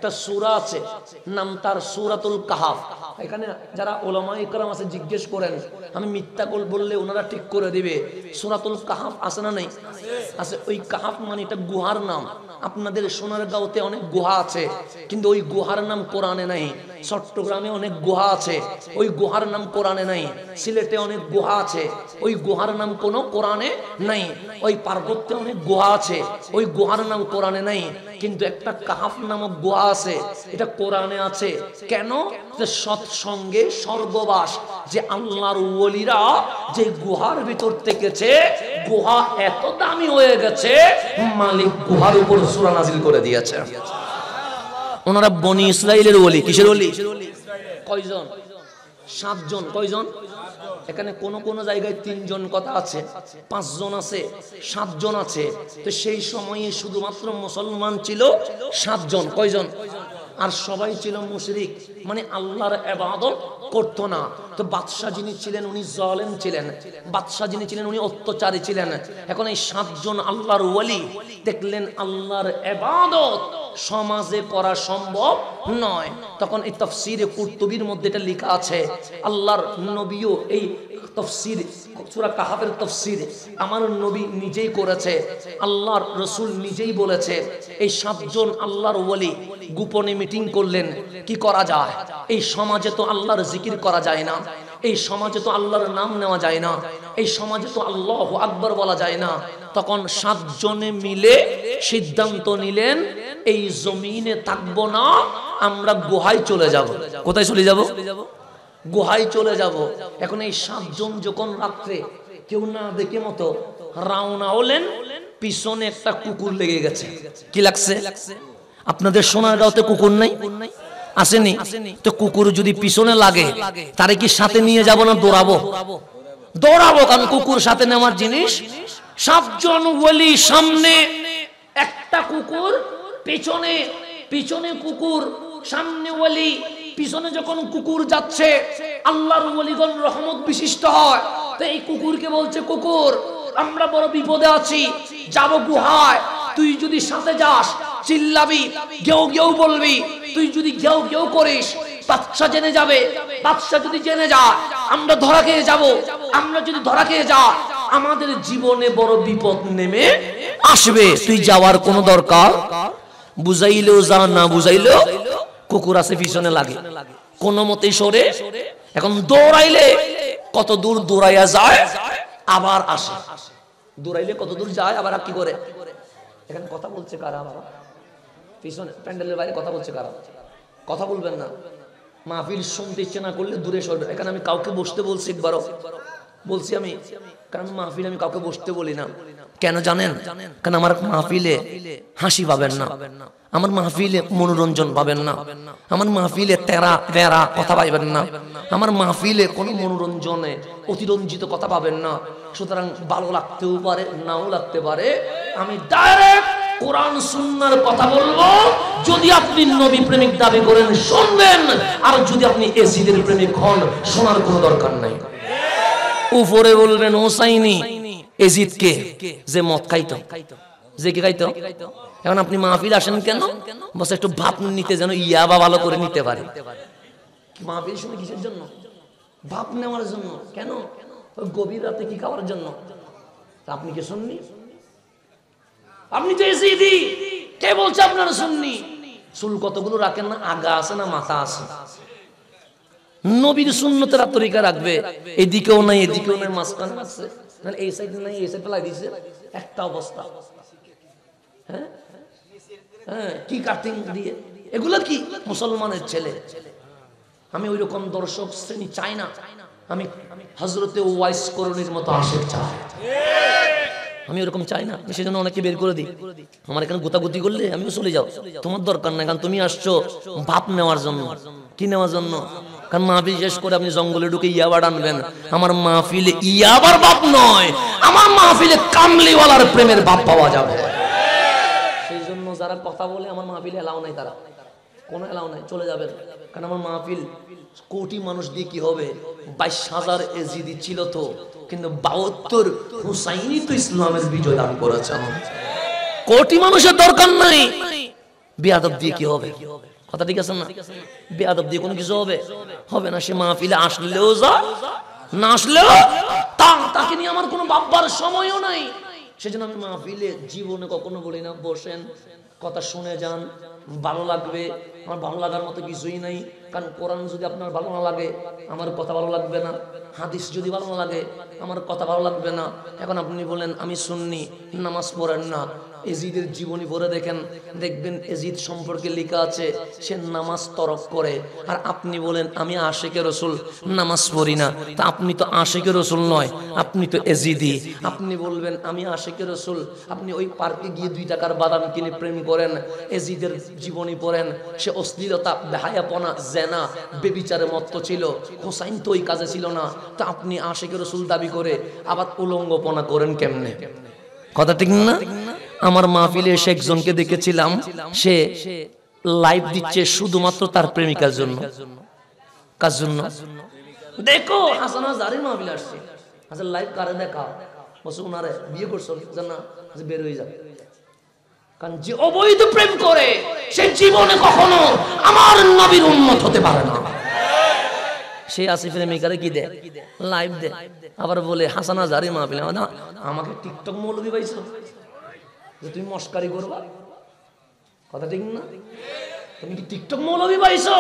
একটা সূরা আছে, নাম তার সূরাতুল কাহাফ। এখানে যারা উলামা ইকরাম আছে জিজ্ঞেস করেন, আমি মিথ্যা বললে ওনারা ঠিক করে দিবে। সূরাতুল কাহাফ আছে না নাই? আছে। ওই কাহাফ মানে এটা গুহার নাম। আপনাদের সোনারগাঁওতে অনেক গুহা আছে, কিন্তু ওই গুহার নাম কোরআনে নাই। চট্টগ্রামে অনেক গুহা আছে, ওই গুহার নাম কোরআনে নাই। সিলেটে অনেক গুহা আছে, ওই গুহার নাম কোনো কোরআনে নাই। ওই পার্বত্যে অনেক গুহা আছে, ওই গুহার নাম কোরআনে নাই। কিন্তু একটা কাহাফ নামক গুহা আছে, এটা কোরআনে আছে। কেন? যে সৎসঙ্গে স্বর্গবাস, যে আল্লাহর ওলিরা যে গুহার ভিতর থেকেছে, গুহা এত দামি হয়ে গেছে, মালিক গুহার উপর সূরা নাজিল করে দিয়েছে। ওনারা বনি ইসরাইলের ওলি। কিসের ওলি? কয়জন? 7 জন। কয়জন? এখানে কোন কোন জায়গায় 3 জন কথা আছে, 5 জন আছে, 7 জন আছে। তো সেই সময়ে শুধুমাত্র মুসলমান ছিল 7 জন। কয়জন? আর সবাই ছিল মুশরিক, মানে আল্লাহর ইবাদত করতো না। তো বাদশা যিনি ছিলেন উনি জালেম ছিলেন, বাদশা যিনি ছিলেন উনি অত্যাচারী ছিলেন। এখন এই 7 জন আল্লাহর ওলি দেখলেন আল্লাহর ইবাদত সমাজে করা সম্ভব নয়। তখন এই তাফসীরে কুরতুবীর মধ্যে এটা লেখা আছে, আল্লাহর নবীও এই তাফসীর সূরা কাহাফের তাফসীর আমার নবী নিজেই করেছে, আল্লাহর রাসূল নিজেই বলেছে। এই 7 জন আল্লাহর ওলি গোপনে মিটিং করলেন, কি করা যায়? এই সমাজে তো আল্লাহর জিকির করা যায় না, এই সমাজে তো আল্লাহর নাম নেওয়া যায় না, এই সমাজে তো আল্লাহু আকবার বলা যায় না। তখন 7 জনে মিলে সিদ্ধান্ত নিলেন, এই জমিনে থাকবো না, আমরা গুহায় চলে যাব। কোথায় চলে যাব? গুহায় চলে যাব। এখন এই 7 জন যখন রাত্রে কেউ না দেখে মতো রওনা হলেন, পিছনে একটা কুকুর লেগে গেছে। কি লাগছে? আপনাদের সোনারগাঁওতে কুকুর নাই? আসেনি? তো কুকুর যদি পিছনে লাগে, তারে কি সাথে নিয়ে যাব না দৌড়াবো? দৌড়াবো, কারণ কুকুর সাথে নেওয়ার জিনিস। 7 জন ওলি সামনে, একটা কুকুর পিছনে, পিছনে কুকুর, সামনে ওলি। পিছনে যখন কুকুর যাচ্ছে, আল্লাহর ওলিগণ রহমত বিশিষ্ট হয়। তো এই কুকুরকে বলছে, কুকুর আমরা বড় বিপদে আছি, যাব গুহায়, তুই যদি সাথে যাস চিল্লাবি, গেউ গেউ বলবি। তুই যদি গেউ গেউ করিস, বাদশা জেনে যাবে, বাদশা যদি জেনে যায় আমরা ধরা খেয়ে যাব। আমরা যদি ধরা খেয়ে যা, আমাদের জীবনে বড় বিপদ নেমে আসবে। তুই যাওয়ার কোনো দরকার, বুঝাইলেও যা, না বুঝাইলেও কুকুর আছে পিছনে লাগে, কোন মতেই সরে। এখন দৌড়াইলে কত দূর দৌড়াইয়া যায়, আবার আসে। দৌড়াইলে কত দূর যায়, আবার কি করে? এখানে কথা বলছে কারা? বাবা পিছনে প্যান্ডেলের বাইরে কথা বলছে কারা? কথা বলবেন না। মাহফিল শুনতে ইচ্ছে না করলে দূরে সরবে। এখানে আমি কাউকে বসতে বলছি, একবারও বলছি আমি, কারণ মাহফিলে আমি কাউকে বসতে বলি না। কেন জানেন? কারণ আমার মাহফিলে হাসি পাবেন না, আমার মাহফিলে মনোরঞ্জন পাবেন না, আমার মাহফিলে তেরা বেড়া কথা পাইবেন না, আমার মাহফিলে কোনো মনোরঞ্জনে অতিরঞ্জিত কথা পাবেন না। সুতরাং ভালো লাগতেও পারে, নাও লাগতে পারে। আমি ডাইরেক্ট কোরআন সুন্নাহর কথা বলবো। যদি আপনি নবী প্রেমিক দাবি করেন শুনবেন, আর যদি আপনি এজিদের প্রেমিক হন শোনার কোনো দরকার নাই। উপরে বলবেন হোসাইনি, এজিদ কে? যে মদ খাইতো, যে কি খাইতো। এখন আপনি মাহফিল আসেন কেন? বস একটু ভাব নিতে, যেন ইয়াবা ভালো করে নিতে পারে। মাহফিল শুনে কিসের জন্য? ভাব নেওয়ার জন্য। কেন? গভীর রাতে কি খাওয়ার জন্য? আপনি কি শুননি? আপনি তো এজিদি, কে বলছে আপনারা শুননি? চুল কতগুলো রাখেন না, আগা আছে না মাথা আছে? নবীর সুন্নতের তরিকা রাখবে, এদিকেও নাই এদিকেও নাই, মাঝখানে আছে, মানে এই সাইড নাই এই সাইড ফেলাই দিছে, একটা অবস্থা। হ্যাঁ হ্যাঁ, কি কাটিং দিয়ে, এগুলো কি মুসলমানের ছেলে? আমি ওই রকম দর্শক শ্রেণী চাই না। আমি হযরতে ওয়াইস করণীর মতো আশিক চাই, আমি ওরকম চাই না। সেজন্য অনেকে বের করে দিই। আমার এখানে গোতাগুতি করলে আমিও চলে যাও, তোমার দরকার নাই, কারণ তুমি আসছো ভাব নেওয়ার জন্য। কি নেওয়ার জন্য? কারণ মাহফিল শেষ করে আপনি জঙ্গলে ঢুকে ইয়াবার আনবেন। আমার মাহফিলে ইয়াবার বাপ নয়, আমার মাহফিলে কামলিওয়ালার প্রেমের বাপ পাওয়া যাবে। সেই জন্য যারা কথা বলে আমার মাহফিলে এলাও নাই, তারা কোনো এলাও নাই, চলে যাবেন। কারণ আমার মাহফিল কোটি মানুষ দিয়ে কি হবে? 22,000 এজিদি ছিল তো, কিন্তু 72 হুসাইনি তো ইসলামের বিজয় দান করেছেন। কোটি মানুষের দরকার নাই, বেয়াদব দিয়ে কি হবে? কথা ঠিক আছে না? বেয়াদব দিয়ে কোনো কিছু হবে? হবে না। সে মাহফিলে আসলেও যা, না আসলেও তাকে নিয়ে আমার কোনো ভাববার সময়ও নাই। সেজন্য আমি মাহফিলে জীবনে কখনো বলি না বসেন কথা শুনে যান, ভালো লাগবে। আমার ভালো লাগার মতো কিছুই নাই, কারণ কোরআন যদি আপনার ভালো না লাগে আমার কথা ভালো লাগবে না, হাদিস যদি ভালো না লাগে আমার কথা ভালো লাগবে না। এখন আপনি বলেন আমি সুন্নি, নামাজ পড়েন না, এজিদের জীবনী পড়ে দেখেন, দেখবেন এজিদ সম্পর্কে লেখা আছে সে নামাজ তরক করে। আর আপনি বলেন আমি আশিকে রসুল, নামাজ পড়ি না। তা আপনি তো আশিকে রসুল নয়, আপনি তো এজিদি। আপনি বলবেন আমি আশিকে রসুল, আপনি ওই পার্কে গিয়ে 2 টাকার বাদাম কিনে প্রেম করেন। এজিদের জীবনী পড়েন, সে অশ্লীলতা, বেহায়াপনা, জেনা, বেবিচারে মত্ত ছিল। হোসাইন তো ওই কাজে ছিল না। তা আপনি আশিকে রসুল দাবি করে আবার উলঙ্গপনা করেন কেমনে? কথা ঠিক না? আমার মাহফিলে এসে একজনকে দেখেছিলাম, সে লাইভ দিচ্ছে শুধুমাত্র তার প্রেমিকার জন্য। কার জন্য? দেখো হাসান হাজারির মাহফিলে আসছে, আচ্ছা লাইভ কারে দেখা? বলছে উনারে বিয়ে করছো না, বের হয়ে যাবে। কারণ যে অবৈধ প্রেম করে সে জীবনে কখনো আমার নবীর উম্মত হতে পারে না। সে আসিফের মেকারে কি দেয়? লাইভ দেয়। আবার বলে হাসান হাজারি মাহফিলে আমাকে টিকটক মৌলবি পাইছো যে তুমি মস্কারি করবা? কথা ঠিক না? তুমি কি টিকটক মৌলবি পাইছো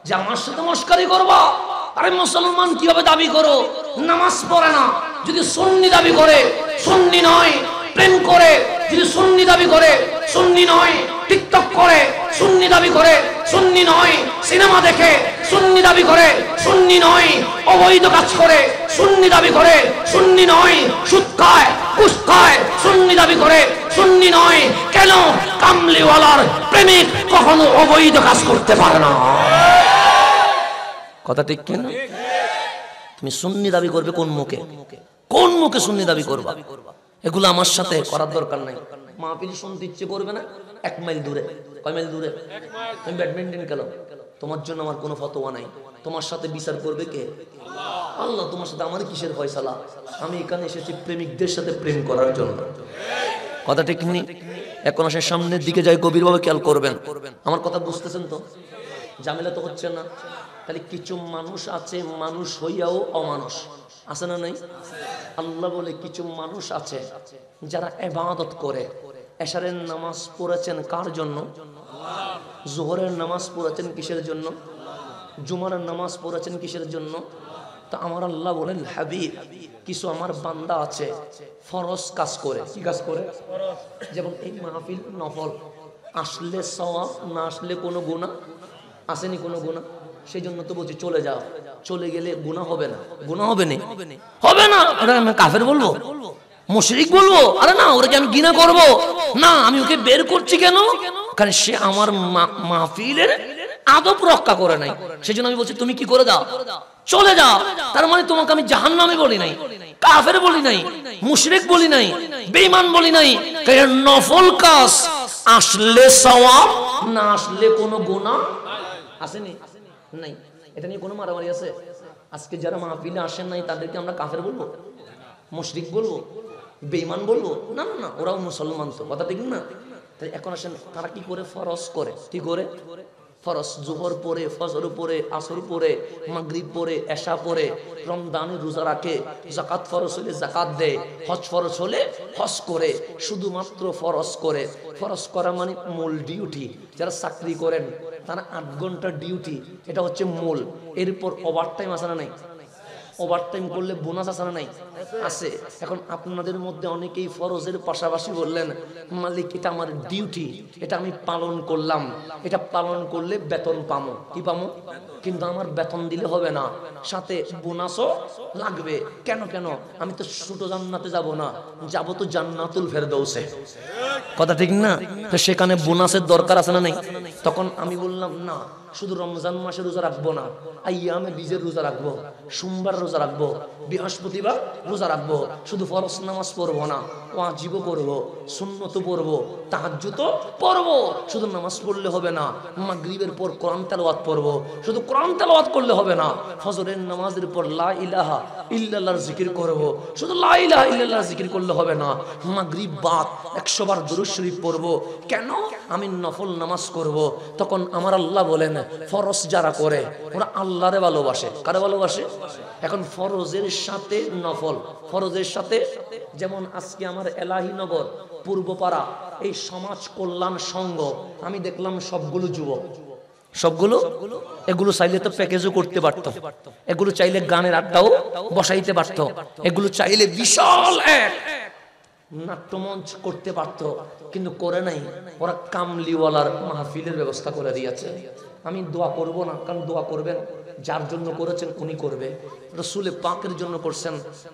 যে আমার সাথে মস্কারি করবা? আরে মুসলমান কিভাবে দাবি করো? নামাজ পড়ে না, যদি সুন্নি দাবি করে সুন্নি নয়। প্রেম করে যদি সুন্নি দাবি করে সুন্নি নয়। টিকটক করে সুন্নি দাবি করে সুন্নি নয়। সিনেমা দেখে সুন্নি দাবি করে সুন্নি নয়। অবৈধ কাজ করে সুন্নি দাবি করে সুন্নি নয়। সুদ খায়, ঘুষ খায়, সুন্নি দাবি করে সুন্নি নয়। কেন? কামলিওয়ালার প্রেমিক কখনো অবৈধ কাজ করতে পারে না। কথা ঠিক কিনা? তুমি সুন্নি দাবি করবে কোন মুখে? কোন মুখে সুন্নি দাবি করবা? এগুলো আমার সাথে করার দরকার নাই। মাহফিল শুনতে ইচ্ছে করবে না? 1 মাইল দূরে। কয় মাইল দূরে? তুমি ব্যাডমিন্টন খেলো, তোমার জন্য আমার কোনো ফতোয়া নাই। তোমার সাথে বিচার করবে কে? আল্লাহ। তোমার সাথে আমার কিসের ফয়সালা? আমি এখানে এসেছি প্রেমিকদের সাথে প্রেম করার জন্য। কথা ঠিক নেই? এখন আসে সামনের দিকে যাই, গভীরভাবে খেয়াল করবেন। আমার কথা বুঝতেছেন তো? ঝামেলা তো হচ্ছে না? তাহলে কিছু মানুষ আছে মানুষ হইয়াও অমানুষ, আছে না নাই? আল্লাহ বলে কিছু মানুষ আছে যারা ইবাদত করে। এশারের নামাজ পড়েছেন কার জন্য? জোহরের নামাজ পড়েছেন কিসের জন্য? জুমার নামাজ পড়েছেন কিসের জন্য? তা আমার আল্লাহ বলেন হাবিব কিছু আমার বান্দা আছে ফরজ কাজ করে। কি কাজ করে? যেমন এই মাহফিল নফল, আসলে সওয়াব, না আসলে কোনো গুনাহ। আসেনি কোনো গুনাহ, সেই জন্য তো বলছি চলে যাও। চলে গেলে গুনাহ হবে না? গুনাহ হবে না? হবে না। ওরা আমি কাফের বলবো, মুশরিক বলবো? আরে না, ওরা কি আমি ঘৃণা করব? না, আমি ওকে বের করছি কেন? কারণ সে আমার মাহফিলের আদব রক্ষা করে নাই। সেজন্য আমি বলছি তুমি কি করে দাও, চলে যাও। তার মানে তোমাকে আমি জাহান্নামী বলি নাই, কাফের বলি নাই, মুশরিক বলি নাই, বেঈমান বলি নাই। কারণ নফল কাজ আসলে সওয়াব, না আসলে কোনো গুনাহ আসেনি নাই। এটা নিয়ে কোনো মারামারি আছে? আজকে যারা মাহফিলে আসেন নাই তাদেরকে আমরা কাফের বলবো, মুশরিক বলবো, বেঈমান বলবো? না না না, ওরাও মুসলমান তো। কথা ঠিক না? তাই এখন আসেন তারা কি করে? ফরজ করে। কি করে? ফরজ জোহর পড়ে, ফজর পড়ে, আসর পড়ে, মাগরিব পড়ে, এশা পড়ে, রমজানে রোজা রাখে, যাকাত ফরজ হলে যাকাত দেয়, হজ ফরজ হলে হজ করে। শুধুমাত্র ফরজ করে। ফরজ করা মানে মূল ডিউটি। যারা চাকরি করেন তারা 8 ঘন্টা ডিউটি, এটা হচ্ছে মূল। এরপর ওভারটাইম আছে না নাই? ওভারটাইম করলে বোনাস আছে না নাই? আছে। এখন আপনাদের মধ্যে অনেকেই ফরজের পাশাপাশি বললেন মালিক এটা আমার ডিউটি, এটা আমি পালন করলাম, এটা পালন করলে বেতন পামো। কি পামো? কিন্তু আমার বেতন দিলে হবে না, সাথে বোনাসও লাগবে। কেন কেন? আমি তো ছোট জান্নাতে যাব না, যাব তো জান্নাতুল ফেরদৌসে। কথা ঠিক না? তো সেখানে বোনাসের দরকার আছে না নাই? তখন আমি বললাম না, শুধু রমজান মাসে রোজা রাখবো না, আইয়ামে বীজের রোজা রাখবো, সোমবার রোজা রাখবো, বৃহস্পতিবার রোজা রাখবো। শুধু ফরজ নামাজ পড়বো না, ওয়াজিবও পড়বো, সুন্নতও পড়বো, তাহাজ্জুদও পড়বো। শুধু নামাজ পড়লে হবে না, মাগরিবের পর কোরআন তেলাওয়াত পড়বো। শুধু কোরআন তেলাওয়াত করলে হবে না, ফজরের নামাজের পর লা ইলাহা ইল্লাল্লাহর জিকির করবো। শুধু লা ইলাহা ইল্লাল্লাহর জিকির করলে হবে না, মাগরিব বাদ 100 বার দুরূদ শরীফ পড়বো। কেন? আমি নফল নামাজ করব। তখন আমার আল্লাহ বলেন, ফরজ যারা করে ওরা আল্লাহরে ভালোবাসে। কারে ভালোবাসে? এখন ফরজের সাথে নফল, ফরজের সাথে, যেমন আজকে আমার এলাহিনগর পূর্বপাড়া এই সমাজ কল্যাণ সংঘ, আমি দেখলাম সবগুলো যুবক, সবগুলো, এগুলো চাইলে তো প্যাকেজও করতে পারতো, এগুলো চাইলে গানের আড্ডাও বসাইতে পারতো, এগুলো চাইলে বিশাল এক নাট্যমঞ্চ করতে পারতো, কিন্তু করে নাই। ওরা কামলিওয়ালার মাহফিলের ব্যবস্থা করে দিয়েছে। আমি দোয়া করব না, কারণ দোয়া করবেন যার জন্য করেছেন উনি করবে, রসুলে পাকের জন্য করছেন,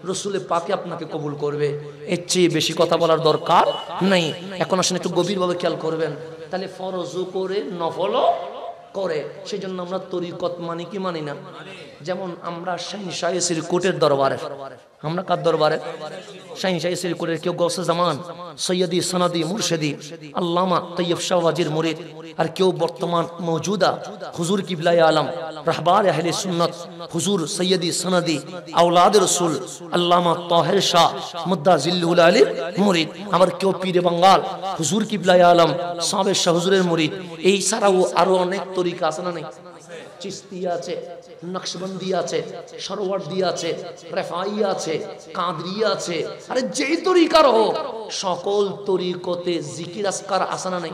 রসুলে পাকে আপনাকে কবুল করবে। এর চেয়ে বেশি কথা বলার দরকার নাই। এখন আসলে একটু গভীরভাবে খেয়াল করবেন। তাহলে ফরজও করে নফলও করে, সেই জন্য আমরা তরিকত মানি কি মানি না? যেমন আমরা শাহিন শাহী সিরকুটের দরবারে, আমরা কার দরবারে? শাহিন শাহী সিরকুটের কেউ গৌসে জামান সৈয়দি সনদি মুর্শিদি আল্লামা তৈয়ব শাহ ওয়াজির মুরিদ, আর কেউ বর্তমান মৌজুদা হুজুর কিবলায়ে আলম রাহবার আহলে সুন্নাত হুজুর সৈয়দি সনদি আওলাদ রাসূল আল্লামা তাহের শাহ মুদ্দা জিল্লুল আলী মুরিদ, আবার কেউ পীরে বাঙ্গাল হুজুর কিবলায়ে আলম সাবেক শাহ হুজুরের মুরিদ। এই ছাড়াও আরো অনেক তরিকা আছে না? নেই? চিস্তি আছে, নকশবন্দি আছে, সরওয়ার্দি আছে, রেফাই আছে, কাদরি আছে। আরে যেই তরিকার হোক, সকল তরিকতে জিকির আজকার আছে না? নেই?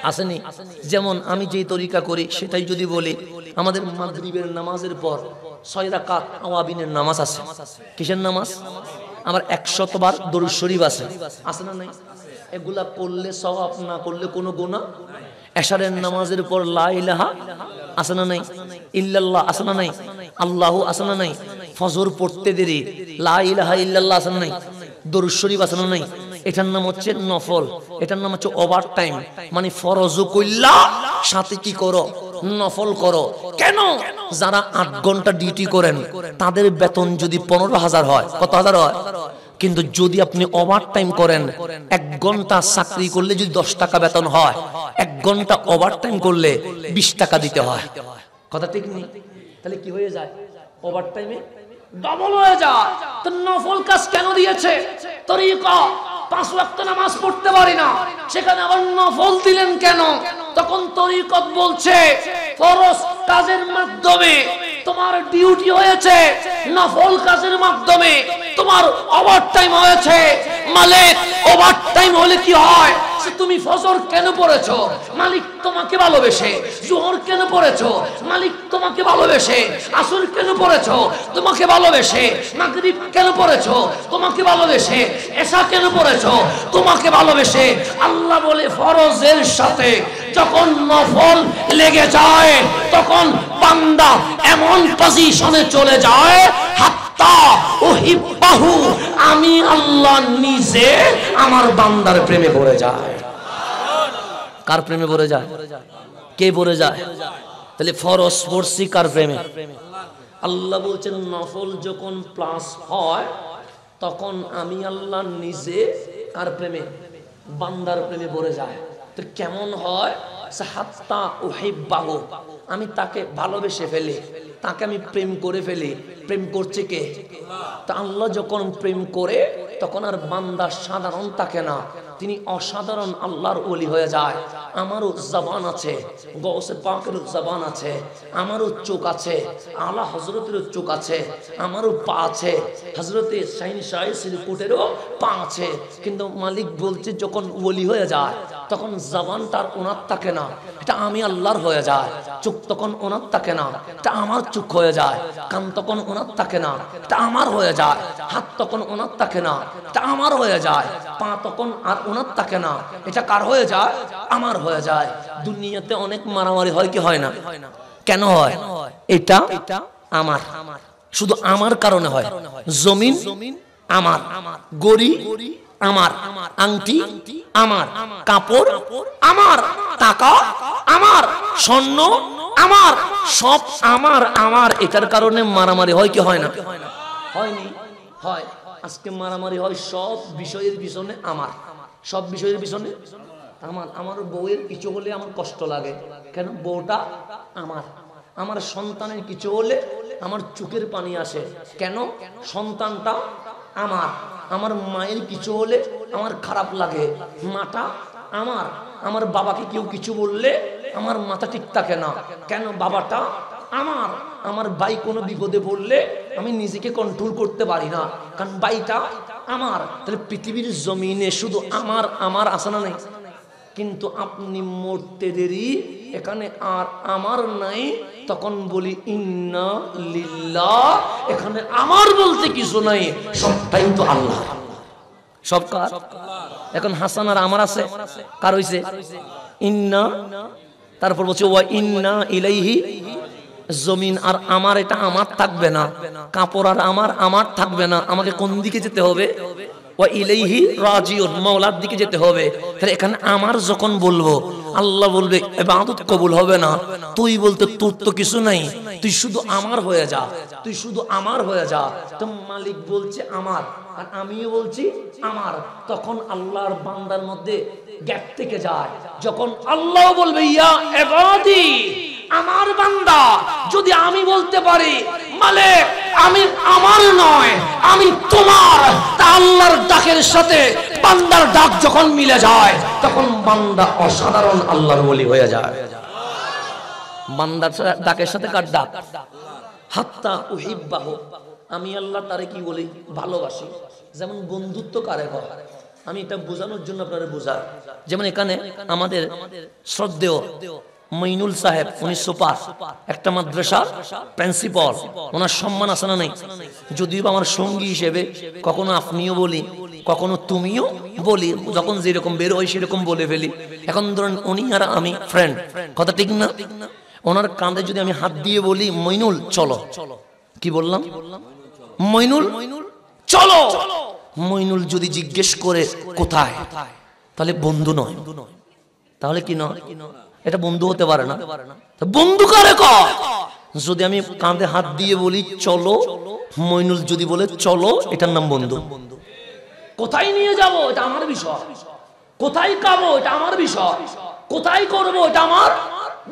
আসেনি? যেমন আমি যেই তরিকা করি সেটাই যদি বলি, আমাদের মাগরিবের নামাজের পর 6 রাকাত আওয়াবিনের নামাজ আছে। কিসের নামাজ? আমার 100 বার দরুদ শরীফ আছে, আছে না? নাই? এগুলা করলে সওয়াব, না করলে কোনো গুনাহ। এশারের নামাজের পর লা ইলাহা আছে না? নাই? ইল্লাল্লাহ আছে না? নাই? আল্লাহু আছে না? নাই? ফজর পড়তে দেরি লা ইলাহা ইল্লাল্লাহ আছে না? নাই? দরুদ শরীফ আছে না? নাই? এটার নাম হচ্ছে নফল, এটার নাম হচ্ছে ওভার টাইম। মানে ফরজও কইলা সাথে কি করো? নফল করো। কেন? যারা 8 ঘন্টা ডিউটি করেন তাদের বেতন যদি 15,000 হয়, কত হাজার হয়? কিন্তু যদি আপনি ওভার টাইম করেন, 1 ঘন্টা চাকরি করলে যদি 10 টাকা বেতন হয়, 1 ঘন্টা ওভার টাইম করলে 20 টাকা দিতে হয়। কথা ঠিক নেই? তাহলে কি হয়ে যায়? ওভার টাইমে ডবল হয়ে যায়। তো নফল কাজ কেন দিয়েছে? তরিকা 5 ওয়াক্ত নামাজ পড়তে পারি না, সেখানে আবার নফল দিলেন কেন? তখন তরিকত বলছে ফরজ কাজের মাধ্যমে তোমার ডিউটি হয়েছে, নফল কাজের মাধ্যমে তোমার ওভার টাইম হয়েছে। মালিক ওভার টাইম হলে কি হয়? তুমি ফজর কেন পড়েছো? মালিক তোমাকে ভালোবেসে। জোহর কেন পড়েছো? মালিক তোমাকে ভালোবেসে। আসর কেন পড়েছো? তোমাকে ভালোবেসে। মাগরিব কেন পড়েছো? তোমাকে ভালোবেসে। এশা কেন পড়েছো? তোমাকে ভালোবেসে। আল্লাহ বলে ফরজের সাথে যখন নফল লেগে যায় তখন বান্দা এমন পজিশনে চলে যায়, হাত্তা উহিব্বাহু, আমি আল্লাহ নিজে আমার বান্দার প্রেমে পড়ে যায়। কার প্রেমে পড়ে যায়? কে পড়ে যায়? তাহলে ফরজ পড়ছি কার প্রেমে? আল্লাহ বলছেন নফল যখন প্লাস হয় তখন আমি আল্লাহ নিজে কার প্রেমে? বান্দার প্রেমে পড়ে যায়। তো কেমন হয়? হাত্তা উহিব্বাহু, আমি তাকে ভালোবেসে ফেলি, তাকে আমি প্রেম করে ফেলি। প্রেম করছে কে? তা আল্লাহ যখন প্রেম করে তখন আর বান্দা সাধারণ থাকে না, তিনি অসাধারণ আল্লাহর ওলি হয়ে যায়। আমারও জবান আছে, গৌসে পাকেরও জবান আছে, আমারও চোখ আছে, আলা হযরতেরও চোখ আছে, আমারও পা আছে, হযরতে শাহিন শাহী সিরকুটেরও পা আছে। কিন্তু মালিক বলছে যখন ওলি হয়ে যায় তখন জবান তার ওনার থাকে না, এটা আমি আল্লাহর হয়ে যায়। চোখ তখন ওনার থাকে না, এটা আমার চোখ হয়ে যায়। কান তখন ওনার থাকে না, এটা আমার হয়ে যায়। হাত তখন ওনার থাকে না, এটা আমার হয়ে যায়। পা তখন আর ওনার থাকে না, এটা কার হয়ে যায়? আমার হয়ে যায়। দুনিয়াতে অনেক মারামারি হয় কি হয় না? কেন হয়? এটা আমার, শুধু আমার কারণে হয়। জমিন আমার, গড়ি আমার, আংটি আমার, কাপড় আমার, টাকা আমার, স্বর্ণ আমার, সব আমার আমার। এটার কারণে মারামারি হয় কি হয় না? হয়নি? হয়। আজকে মারামারি হয় সব বিষয়ের পিছনে আমার, সব বিষয়ের পিছনে আমার। আমার বউয়ের কিছু হলে আমার কষ্ট লাগে, কেন? বউটা আমার। আমার সন্তানের কিছু হলে আমার চোখের পানি আসে, কেন? সন্তানটা আমার। আমার মায়ের কিছু হলে আমার খারাপ লাগে, মাটা আমার। আমার বাবাকে কেউ কিছু বললে আমার মাথা ঠিক থাকে না, কেন? বাবাটা আমার। আমার ভাই কোনো বিপদে পড়লে আমি নিজেকে কন্ট্রোল করতে পারি না, কারণ ভাইটা আমার। তাহলে পৃথিবীর জমিনে শুধু আমার আমার আছে না নাই? কিন্তু আপনি মরতে দেরি, এখানে আর আমার নাই, তখন বলি ইন্না লিল্লাহ। এখানে আমার বলতে কিছু নাই, সবটাই তো আল্লাহ। সব কার? এখন হাসান আর আমার আছে, কার হইছে? ইন্না। তারপর বলছে ওয়া ইন্না ইলাইহি। জমিন আর আমার, এটা আমার থাকবে না। কাপড় আর আমার আমার থাকবে না। আমাকে কোন দিকে যেতে হবে? ওয়া ইলাইহি রাজিউন, মাওলার দিকে যেতে হবে। তাহলে এখানে আমার যখন বলবো, আল্লাহ বলবে ইবাদত কবুল হবে না। তুই বলতে তোর তো কিছু নাই, তুই শুধু আমার হয়ে যা, তুই শুধু আমার হয়ে যা। তো মালিক বলছে আমার, আর আমিও বলছি আমার। তখন আল্লাহর বান্দার মধ্যে গ্যাপ থেকে যায়। যখন আল্লাহ বলবে ইয়া ইবাদি, আমার বান্দা, যদি আমি বলতে পারি মালিক আমি আমার নয় আমি তোমার, তা আল্লাহর ডাকের সাথে বান্দার ডাক যখন মিলে যায়, তখন বান্দা অসাধারণ আল্লাহর ওলি হয়ে যায়। বান্দার ডাকের সাথে কার ডাক? হাত্তা উহিব্বাহু, আমি আল্লাহ তারে কি বলি? ভালোবাসি। যেমন বন্ধুত্ব কারে হয়, আমি এটা বোঝানোর জন্য আপনারা বোঝাই। যেমন এখানে আমাদের শ্রদ্ধেয় মইনুল সাহেব 1905 একটা মাদ্রাসার প্রিন্সিপাল, ওনার সম্মান আছে না নাই? যদিও আমার সঙ্গী হিসেবে কখনো আপনিও বলি, কখনো তুমিও বলি, যখন যেরকম বের হয় সেরকম বলে ফেলি। এখন ধরুন উনি আর আমি ফ্রেন্ড, কথা ঠিক না? ওনার কাঁধে যদি আমি হাত দিয়ে বলি মইনুল চলো, কি বললাম? মইনুল চলো। মইনুল যদি জিজ্ঞেস করে কোথায়, তাহলে বন্ধু নয়। তাহলে কি নয়? এটা বন্ধু হতে পারে না। বন্ধু কারে কয়? যদি আমি কাঁধে হাত দিয়ে বলি চলো, মইনুল যদি বলে চলো, এটার নাম বন্ধু। কোথায় নিয়ে যাব এটা আমার বিষয়, কোথায় খাবো এটা আমার বিষয়, কোথায় করবো এটা আমার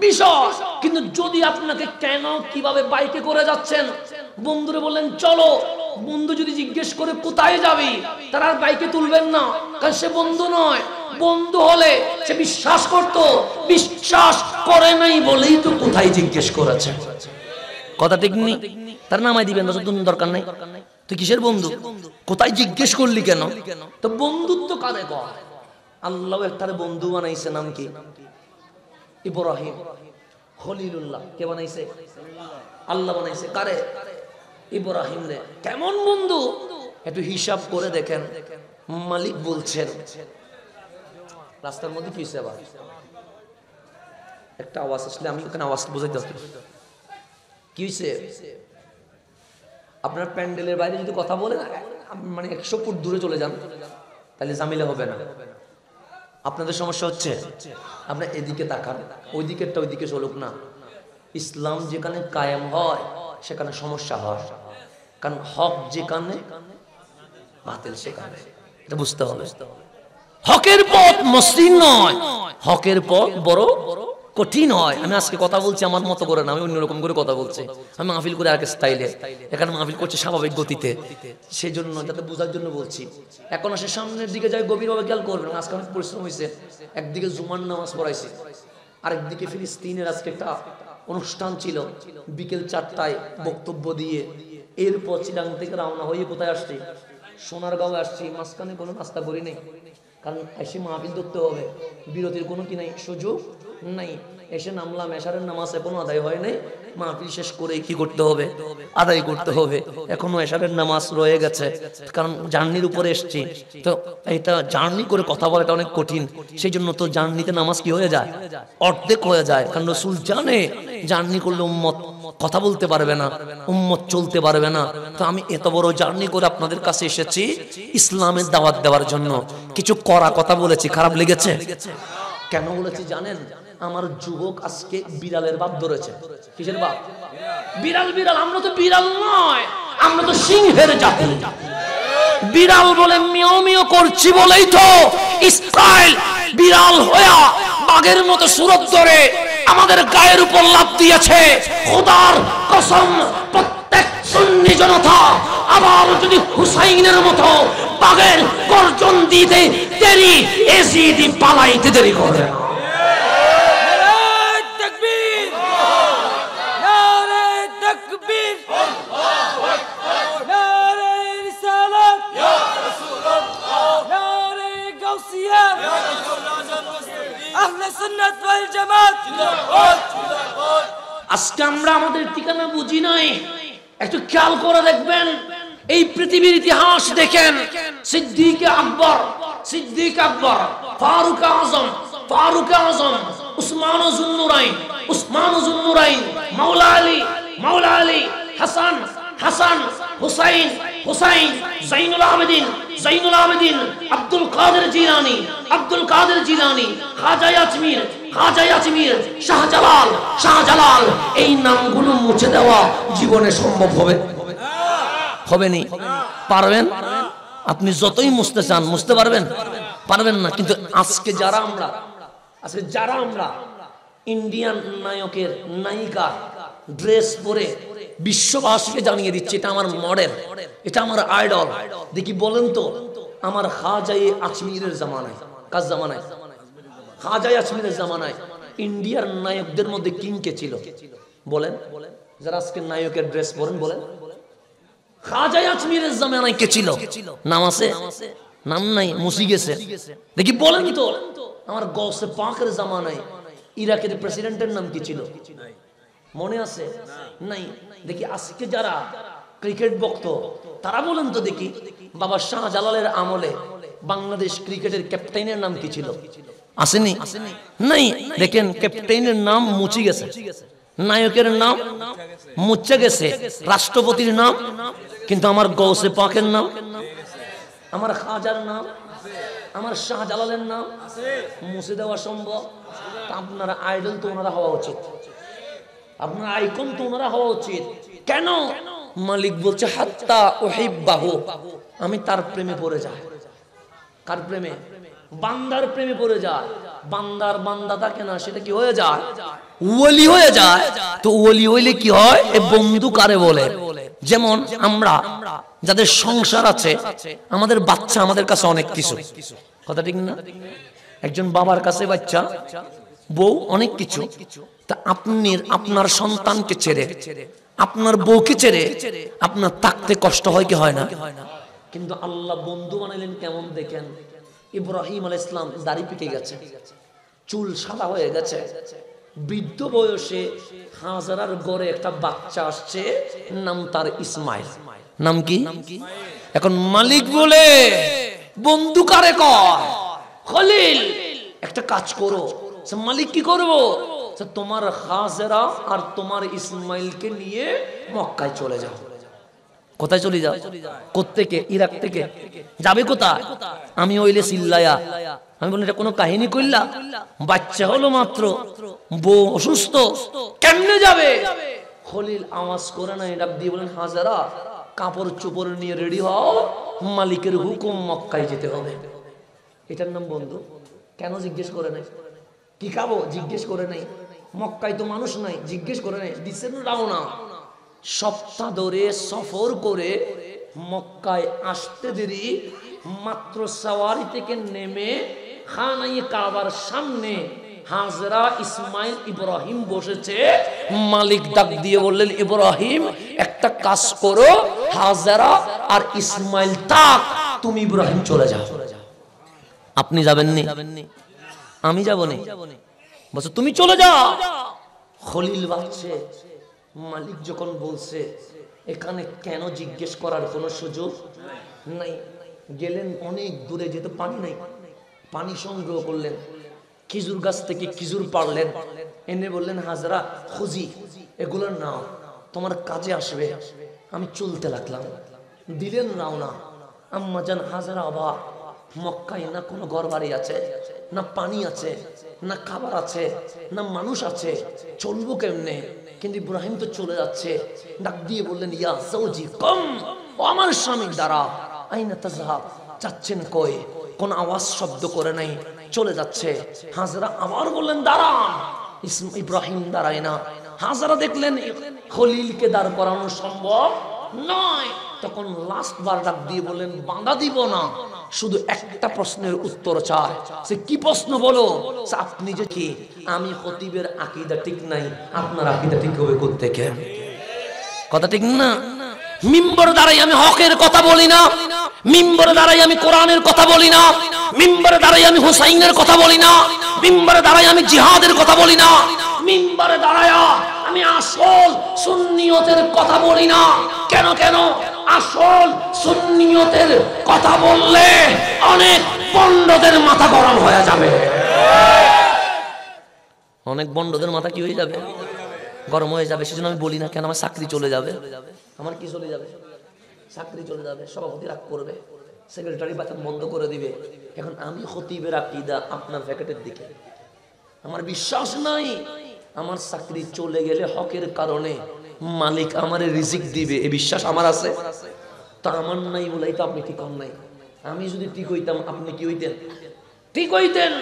বিষয়। কিন্তু যদি আপনাকে কেন কিভাবে বাইকে করে যাচ্ছেন, বন্ধুরে বললেন চলো, বন্ধু যদি জিজ্ঞেস করে কোথায় যাবি, তারা আর বাইকে তুলবেন না, কারণ সে বন্ধু নয়। বন্ধু হলে সে বিশ্বাস করত, বিশ্বাস করে নাই বলেই তো কোথায় জিজ্ঞেস করেছে। কথা ঠিক নেই? তার নামাই দিবেন, দরকার নাই। তুই কিসের বন্ধু? কোথায় জিজ্ঞেস করলি কেন? তো বন্ধুত্ব কারে কয়? আল্লাহ একটারে বন্ধু বানাইছে, নাম কি? ইব্রাহিম খলিলুল্লাহ। কে বানাইছে? আল্লাহ বানাইছে। কারে? ইব্রাহিম রে। কেমন বন্ধু? একটু হিসাব করে দেখেন। মালিক বলছেন, রাস্তার মধ্যে কি হইছে? আবার একটা আওয়াজ আসলে আমি ওখানে আওয়াজ বুঝাইতে পারি। কি হইছে? আপনার প্যান্ডেলের বাইরে যদি কথা বলেন, মানে 100 ফুট দূরে চলে যান, তাহলে ঝামেলা হবে না। আপনাদের সমস্যা হচ্ছে আপনার এদিকে তাকান, ওই দিকেরটা ওইদিকে চলুক না। ইসলাম যেখানে কায়েম হয় সেখানে সমস্যা হয়, কারণ হক যেখানে বাতিল সেখানে। এটা বুঝতে হবে। হকের পথ মসৃণ নয়, হকের পথ বড় কঠিন হয়। আমি আজকে কথা বলছি আমার মতো করে না, আমি অন্যরকম করে কথা বলছি। আমি মাহফিল করে আরেক স্টাইলে, এখানে মাহফিল করছে স্বাভাবিক গতিতে, সেই জন্য যাতে বোঝার জন্য বলছি। এখন আসে সামনের দিকে যাই, গভীরভাবে খেয়াল করবেন। আজকে অনেক পরিশ্রম হয়েছে। একদিকে জুমার নামাজ পড়াইছি, আরেকদিকে ফিলিস্তিনের আজকে একটা অনুষ্ঠান ছিল, বিকেল 4টায় বক্তব্য দিয়ে এরপর চিরাং থেকে রওনা হয়ে কোথায় আসছি? সোনারগাঁও আসছি। মাঝখানে কোনো নাস্তা করি নাই, কারণ এসে মাহফিল ধরতে হবে, বিরতির কোনো কি নাই, সুযোগ নাই। এসে নামলাম, এশারের নামাজ এখনো আদায় হয় নাই, মাহফিল শেষ করে কি করতে হবে? আদায় করতে হবে। এখনো এশারের নামাজ রয়ে গেছে, কারণ জার্নির উপরে এসছি। তো এটা জার্নি করে কথা বলাটা অনেক কঠিন, সেই জন্য তো জার্নিতে নামাজ কি হয়ে যায়? অর্ধেক হয়ে যায়। কারণ রাসূল জানে জার্নি করলে উম্মত কথা বলতে পারবে না, উম্মত চলতে পারবে না। তো আমি এত বড় জার্নি করে আপনাদের কাছে এসেছি ইসলামের দাওয়াত দেওয়ার জন্য। কিছু কড়া কথা বলেছি, খারাপ লেগেছে? কেন বলেছি জানেন? আমার যুবক আজকে বিড়ালের বাপ ধরেছে। কিসের বাপ? বিড়াল। বিড়াল, আমরা তো বিড়াল নয়, আমরা তো সিংহের জাতি। বিড়াল বলে মিয়াও মিয়াও করছি বলেই তো ইসরাইল বিড়াল হয়া বাঘের মতো সুরত ধরে আমাদের গায়ের উপর লাফ দিয়েছে। খোদার কসম, প্রত্যেক সুন্নি জনতা আবার যদি হুসাইনের মতো বাঘের গর্জন দিতে দেরি, এজিদি পালাইতে দেরি করে। আজকে আমরা আমাদের ঠিকানা বুঝি নাই। একটু খেয়াল করে দেখবেন, এই পৃথিবীর ইতিহাস দেখেন। সিদ্দিক আকবর, ফারুক আজম, উসমান জুন্নুরাইন, মাওলা আলী, হাসান, হুসাইন, জাইনুল আবেদিন, আব্দুল কাদের জিলানী, খাজা আজমির, শাহজালাল। এই নামগুলো মুছে দেওয়া জীবনে সম্ভব হবে নি? পারবেন? আপনি যতই মুছতে চান মুছতে পারবেন না। কিন্তু আজকে যারা আমরা ইন্ডিয়ান নায়কের নায়িকা ড্রেস পরে বিশ্ববাসীকে জানিয়ে দিচ্ছে এটা আমার মডেল, এটা আমার আইডল। দেখি বলেন তো, আমার খাজায়ে আজমিরের জামানায়, কার জামানায়? খাজায়ে আজমিরের জামানায় ইন্ডিয়ার নায়কদের মধ্যে কিং কে ছিল বলেন? যারা আজকে নায়কের ড্রেস পরেন বলেন। খাজায়ে আজমিরের জামানায় কে ছিল? নাম আছে? নাম নাই, মুছি গেছে। দেখি বলেন তো, আমার গৌসে পাকের জামানায় ইরাকের প্রেসিডেন্টের নাম কি ছিল? মনে আছে? নাই। দেখি আজকে যারা ক্রিকেট ভক্ত তারা বলেন তো দেখি, বাবা শাহজালালের আমলে বাংলাদেশ ক্রিকেটের ক্যাপ্টেনের নাম কি ছিল? আসেনি? নাই। দেখেন ক্যাপ্টেনের নাম মুছে গেছে, নায়কের নাম মুছে গেছে, রাষ্ট্রপতির নাম, কিন্তু আমার গৌসে পাকের নাম, আমার খাজার নাম, আমার শাহজালালের নাম মুছে দেওয়া সম্ভব? আপনারা আইডল তো ওনারা হওয়া উচিত, আপনার আইকন তো ওনারা হওয়া উচিত। কেন? মালিক বলছে হাত্তা উহিব্বাহু, আমি তার প্রেমে পড়ে যাই। কার প্রেমে? বান্দার প্রেমে পড়ে যায়। বান্দা থাকে না, সেটা কি হয়ে যায়? ওলি হয়ে যায়। তো ওলি হইলে কি হয়? এ বন্ধু কারে বলে? যেমন আমরা যাদের সংসার আছে, আমাদের বাচ্চা আমাদের কাছে অনেক কিছু, কথা ঠিক না? একজন বাবার কাছে বাচ্চা, বউ, অনেক কিছু। তা আপনার সন্তানকে ছেড়ে, আপনার বউকে ছেড়ে আপনার থাকতে কষ্ট হয় কি হয় না? কিন্তু আল্লাহ বন্ধু বানাইলেন কেমন দেখেন। ইব্রাহিম আলাইহিস সালাম দাড়ি পেকে গেছে, চুল সাদা হয়ে গেছে, বৃদ্ধ বয়সে হাজারার ঘরে একটা বাচ্চা আসছে, নাম তার ইসমাইল। নাম কি? এখন মালিক বলে বন্ধু কারে কয়? খলিল। একটা কাজ করো। মালিক কি করবো? তোমার হাজেরা আর তোমার ইসমাইলকে নিয়ে মক্কায় চলে যাও। কোথায় চলে যাও? কোত্থেকে? ইরাক থেকে। যাবে কোথায়? আমি হইলে চিল্লায়া, আমি বলি এটা কোনো কাহিনী কইলা? বাচ্চা হলো মাত্র, বউ অসুস্থ, কেমনে যাবে? খলিল আওয়াজ করে না, ডাক দিয়ে বলেন হাজেরা কাপড় চোপড় নিয়ে রেডি হও, মালিকের হুকুম, মক্কায় যেতে হবে। এটার নাম বন্ধু? কেন জিজ্ঞেস করে নাই? কি খাবো জিজ্ঞেস করে নাই? মক্কায় তো মানুষ নাই, জিজ্ঞেস করে নাই। দিচ্ছেন রাওনা, সপ্তাহ ধরে সফর করে মক্কায় আসতে দেরি, মাত্র সাওয়ারি থেকে নেমে খানায়ে কাবার সামনে হাজরা, ইসমাইল, ইব্রাহিম বসেছে। মালিক ডাক দিয়ে বললেন, ইব্রাহিম একটা কাজ করো, হাজরা আর ইসমাইল থাক, তুমি ইব্রাহিম চলে যাও। আপনি যাবেননি? আমি যাবনি। বলছে তুমি চলে যাও। খলিল ভাবছে, মালিক যখন বলছে, এখানে কেন জিজ্ঞেস করার কোনো সুযোগ নাই। গেলেন অনেক দূরে, যেহেতু পানি নাই, পানি সংগ্রহ করলেন, খেজুর গাছ থেকে খেজুর পারলেন, এনে বললেন হাজরা খুজি এগুলো নাও, তোমার কাজে আসবে। আমি চলতে লাগলাম, দিলেন নাও না। আম্মা জান হাজরা অবাক, মক্কায় না কোনো ঘর বাড়ি আছে, না পানি আছে, না খাবার আছে, না মানুষ আছে, চলবো কেমনে? কিন্তু ইব্রাহিম তো চলে যাচ্ছে। ডাক দিয়ে বললেন ইয়া যাওজি কম, ও আমার স্বামী দাঁড়া। আইনা তাযহাব, যাচ্ছেন কই? কোন আওয়াজ শব্দ করে নাই, চলে যাচ্ছে। হাজরা আবার বললেন দাঁড়ান। ইব্রাহিম দাঁড়ায় না। হাজরা দেখলেন খলিলকে দাঁড় করানো সম্ভব নয়। তখন লাস্ট বার ডাক দিয়ে বললেন বাঁধা দিব না, শুধু একটা প্রশ্নের উত্তর চায়। সে কি প্রশ্ন বলো? আপনি যে কি, আমি খতিবের আকীদা ঠিক নাই, আপনার আকীদা ঠিক হবে কোত্থেকে? কথা ঠিক না? মিম্বরে দাঁড়াই আমি হকের কথা বলি না, মিম্বরে দাঁড়াই আমি কোরআনের কথা বলি না, মিম্বরে দাঁড়াই আমি হুসাইনের কথা বলি না, মিম্বরে দাঁড়াই আমি জিহাদের কথা বলি না, মিম্বরে দাঁড়ায় আমি আসল সুন্নিয়তের কথা বলি না। কেন কেন? আসল সুন্নিয়তের কথা বললে অনেক পণ্ডিতের মাথা গরম হয়ে যাবে। অনেক পণ্ডিতের মাথা কি হয়ে যাবে? গরম হয়ে যাবে। সেজন্য আমি বলি না। কেন? আমার চাকরি চলে যাবে। আমার কি চলে যাবে? চাকরি চলে যাবে। সভাপতি রাগ করবে, সেক্রেটারি বাচ্চা বন্ধ করে দিবে। এখন আমি খতিবের আকীদা আপনার প্যাকেটের দিকে, আমার বিশ্বাস নাই। আমার চাকরি চলে গেলে হকের কারণে মালিক আমারে রিজিক দিবে, এই বিশ্বাস আমার আছে। তা আমার নাই বলেই তো আপনি ঠিক হন নাই। আমি যদি ঠিক হইতাম আপনি কি হইতেন? ঠিক হইতেন।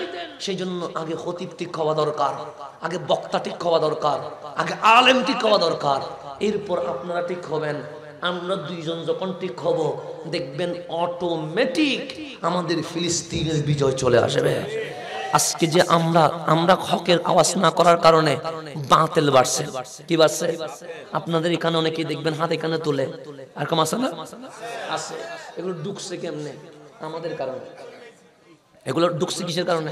সেই জন্য আগে খতিব ঠিক হওয়া দরকার, আগে বক্তা ঠিক হওয়া দরকার, আগে আলেম ঠিক হওয়া দরকার, এরপর আপনারা ঠিক হবেন। আমরা দুইজন যখন ঠিক হব দেখবেন অটোমেটিক আমাদের ফিলিস্তিনের বিজয় চলে আসবে। আজকে যে আমরা হকের আওয়াজ না করার কারণে বাতিল বাড়ছে। কি বাড়ছে? আপনাদের এখানে অনেকেই দেখবেন হাত এখানে তুলে, আর কম আছে না? আছে। এগুলো ঢুকছে কেমনে? আমাদের কারণে। এগুলো ঢুকছে কিসের কারণে?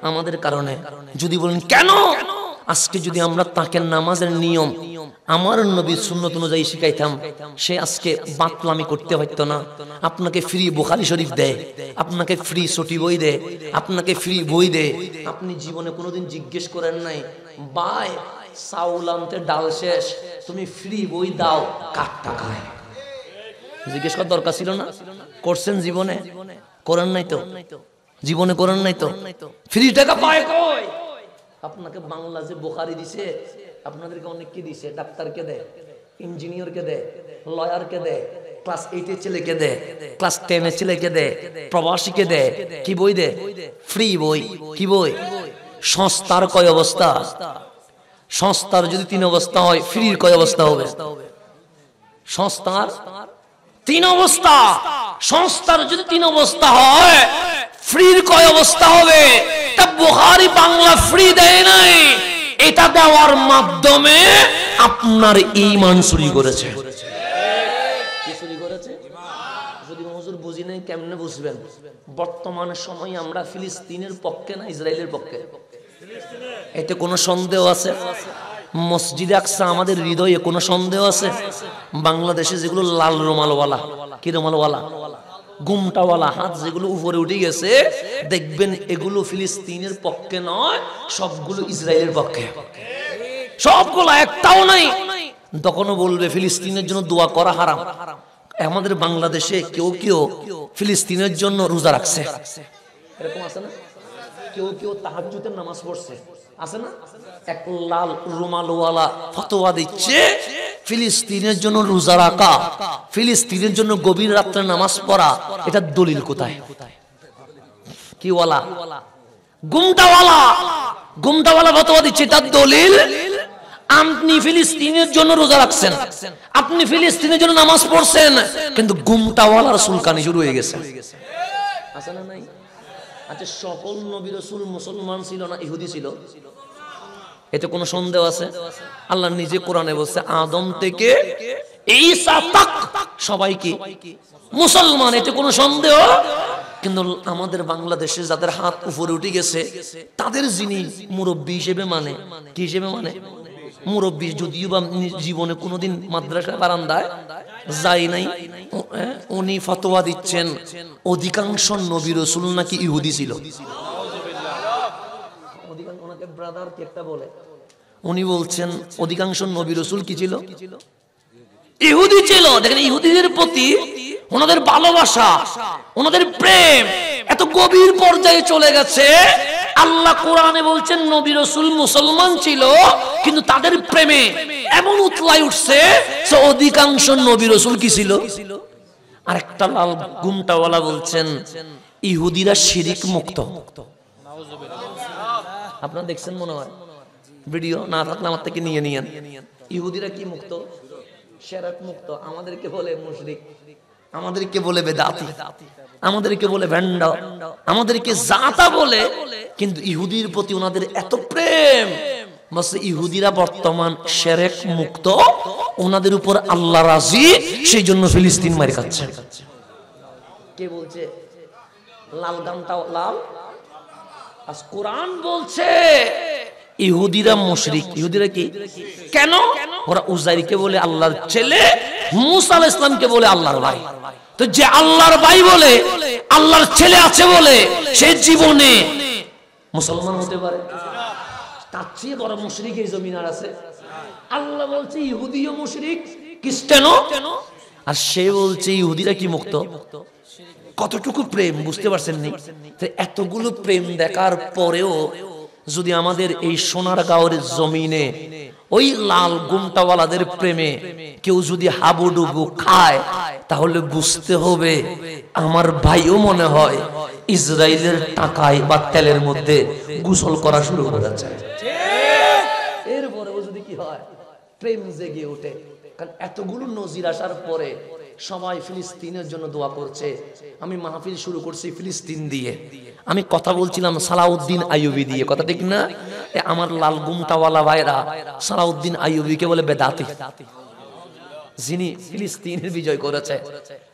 আমাদের কারণে। যদি বলেন কেন? আজকে যদি আমরা তাকে নামাজের নিয়ম আমার নবীর সুন্নত অনুযায়ী শিখাইতাম, সে আজকে বাতলামি করতে পারতো না। আপনাকে ফ্রি বুখারী শরীফ দেয়, আপনাকে ফ্রি ছুটি বই দেয়, আপনাকে ফ্রি বই দেয়। আপনি জীবনে কোনোদিন জিজ্ঞেস করেন নাই ভাই চাউল আনতে ডাল শেষ, তুমি ফ্রি বই দাও, কার টাকায়? জিজ্ঞেস করার দরকার ছিল না? করছেন জীবনে? করেন নাই তো? জীবনে করেন নাই তো? ফ্রি টাকা পায় কই? আপনাকে বাংলা যে বুখারী দিছে, আপনাদেরকে অনেককে দিছে। ডাক্তারকে দেয়, ইঞ্জিনিয়ারকে দেয়, লয়ারকে দেয়, ক্লাস 8 এর ছেলেকে দেয়, ক্লাস 10 এর ছেলেকে দেয়, প্রবাসীকে দেয়। কি বই দেয়? ফ্রি বই। কি বই? সংস্থার কয় অবস্থা? সংস্থার যদি 3 অবস্থা হয়, ফ্রির কয় অবস্থা হবে? সংস্থার 3 অবস্থা। সংস্থার যদি 3 অবস্থা হয়, ফ্রির কয় অবস্থা হবে? তা বুখারী বাংলা ফ্রি দেয় নাই, এটা দেওয়ার মাধ্যমে আপনার ঈমান চুরি করেছে। কি চুরি করেছে? যদি হুজুর বুঝি নাই কেমনে বুঝবেন? বর্তমান সময়ে আমরা ফিলিস্তিনের পক্ষে না ইসরায়েলের পক্ষে? এতে কোনো সন্দেহ আছে? মসজিদে আকসা আমাদের হৃদয়ে কোনো সন্দেহ আছে? বাংলাদেশে যেগুলো লাল রুমালওয়ালা, কি রুমালওয়ালা, গুমটাওয়ালা হাত যেগুলো উপরে উঠে গেছে, দেখবেন এগুলো ফিলিস্তিনের পক্ষে নয়, সবগুলো ইসরায়েলের পক্ষে। সবগুলো, একটাও নাই। তখনও বলবে ফিলিস্তিনের জন্য দোয়া করা হারাম। আমাদের বাংলাদেশে কেউ কেউ ফিলিস্তিনের জন্য রোজা রাখছে, এরকম আছে না? কেউ কেউ তাহাজ্জুদের নামাজ পড়ছে, আছে না? এক লাল রুমালওয়ালা ফতোয়া দিচ্ছে ফিলিস্তিনের জন্য রোজা রাখা, ফিলিস্তিনের জন্য গভীর রাত্রে নামাজ পড়া, এটা দলিল কোথায়? কি ওয়ালা? গুমটাওয়ালা। গুমটাওয়ালা ফতোয়া দিচ্ছে, এটা দলিল। আপনি ফিলিস্তিনের জন্য রোজা রাখছেন, আপনি ফিলিস্তিনের জন্য নামাজ পড়ছেন, কিন্তু গুমটাওয়ালার সুলকানি শুরু হয়ে গেছে। আছে না? নাই? আচ্ছা, সকল নবী রাসূল মুসলমান ছিল না ইহুদি ছিল? এতে কোনো সন্দেহ আছে? আল্লাহ নিজে কোরআনে বলছে আদম থেকে ঈসা তাক সবাই কি মুসলমান, এতে কোনো সন্দেহ? কিন্তু আমাদের বাংলাদেশে যাদের হাত উপরে উঠে গেছে, তাদের যিনি মুরব্বী হিসেবে মানে, কি হিসেবে মানে? মুরব্বী, যদিও বা জীবনে কোনোদিন মাদ্রাসা বারান্দায় যাই নাই, উনি ফতোয়া দিচ্ছেন অধিকাংশ নবী রাসূল নাকি ইহুদি ছিল। ব্রাদার কি একটা বলে, উনি বলছেন অধিকাংশ নবী রাসূল কি ছিল? ইহুদি ছিল। দেখেন ইহুদিদের প্রতি ওনাদের ভালোবাসা, ওনাদের প্রেম এত গভীর পর্যায়ে চলে গেছে। আল্লাহ কোরআনে বলছেন নবী রাসূল মুসলমান ছিল, কিন্তু তাদের প্রেমে এমন উতলাই উঠছে যে অধিকাংশ নবী রাসূল কি ছিল? আর একটা লাল গুমটাওয়ালা বলছেন ইহুদিরা শিরিক মুক্ত। আপনারা দেখছেন মনে হয় ভিডিও, না থাকলে আমার থেকে নিয়ে নিয়েন। ইহুদিরা কি মুক্ত? শিরক মুক্ত। আমাদেরকে বলে মুশরিক, আমাদেরকে বলে বেদাতি, আমাদেরকে বলে ভেন্ডা, আমাদেরকে জাতা বলে। কিন্তু ইহুদির প্রতি ওনাদের এত প্রেম, বলছে ইহুদিরা বর্তমান শিরক মুক্ত, ওনাদের উপর আল্লাহ রাজি, সেই জন্য ফিলিস্তিন মারি খাচ্ছে। কে বলছে? লাল গামটা লাল। আজ কোরআন বলছে ইহুদিরা মুশরিক। ইহুদিরা কি? কেন? ওরা উজাইরকে বলে আল্লাহর ছেলে, মুসা আলাইহিস সালামকে বলে আল্লাহর ভাই। তো যে আল্লাহর ভাই বলে, আল্লাহর ছেলে আছে বলে, সে জীবনে মুসলমান হতে পারে? তার চেয়ে বড় মুশরিক এই জমিন আর আছে? আল্লাহ বলছে ইহুদিও মুশরিক, খ্রিস্টানও। আর সে বলছে ইহুদিরা কি মুক্ত? কতটুকু প্রেম বুঝতে পারছেন নি? এতগুলো প্রেম দেখার পরেও যদি আমাদের এই সোনারগাঁওয়ের জমিনে ওই লাল গুমটাওয়ালাদের প্রেমে কেউ যদি হাবুডুবু খায়, তাহলে বুঝতে হবে আমার ভাইও মনে হয় ইসরায়েলের টাকায় বা তেলের মধ্যে গোসল করা শুরু করেছে। এরপরেও যদি কি হয়, প্রেম জেগে ওঠে। কারণ এতগুলো নজির আসার পরে সবাই ফিলিস্তিনের জন্য দোয়া করছে। আমি মাহফিল শুরু করছি ফিলিস্তিন দিয়ে, আমি কথা বলছিলাম সালাউদ্দিন আইয়ুবী দিয়ে, কথা ঠিক না? আমার লাল গুমটাওয়ালা ভাইরা সালাউদ্দিন আইয়ুবীকে বলে বেদাতি, যিনি ফিলিস্তিনের বিজয় করেছে,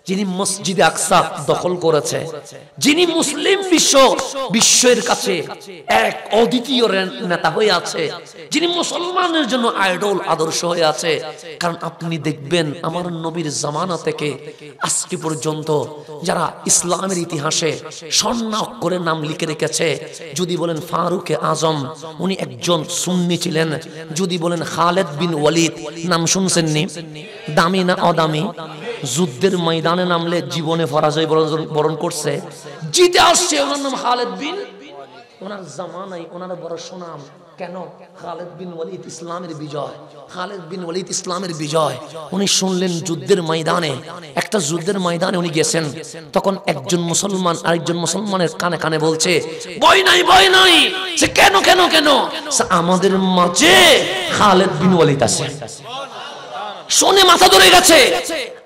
যিনি মসজিদে আকসা দখল করেছে, যিনি মুসলিম বিশ্বের কাছে এক অদ্বিতীয় নেতা হয়ে আছে, যিনি মুসলমানের জন্য আইডল আদর্শ হয়ে আছে। কারণ আপনি দেখবেন আমার নবীর জামানা থেকে আজকে পর্যন্ত যারা ইসলামের ইতিহাসে স্বর্ণ অক্ষরে নাম লিখে রেখেছে, যদি বলেন ফারুক আজম, উনি একজন সুন্নি ছিলেন। যদি বলেন খালেদ বিন ওয়ালিদ, নাম শুনছেন নি? দামি না অদামি? যুদ্ধের ময়দানে নামলে জীবনে পরাজয় বরণ করছে, জিতে আসছে। ওনার নাম খালেদ বিন, ওনার জামানায় ওনার বড় সুনাম। কেন? খালেদ বিন ওয়ালিদ ইসলামের বিজয়, খালেদ বিন ওয়ালিদ ইসলামের বিজয়। উনি শুনলেন যুদ্ধের ময়দানে, একটা যুদ্ধের ময়দানে উনি গেছেন, তখন একজন মুসলমান আরেকজন মুসলমানের কানে কানে বলছে ভয় নাই, ভয় নাই। সে কেন কেন কেন? আমাদের মাঝে খালেদ বিন ওয়ালিদ আছে। শুনে মাথা ধরে গেছে।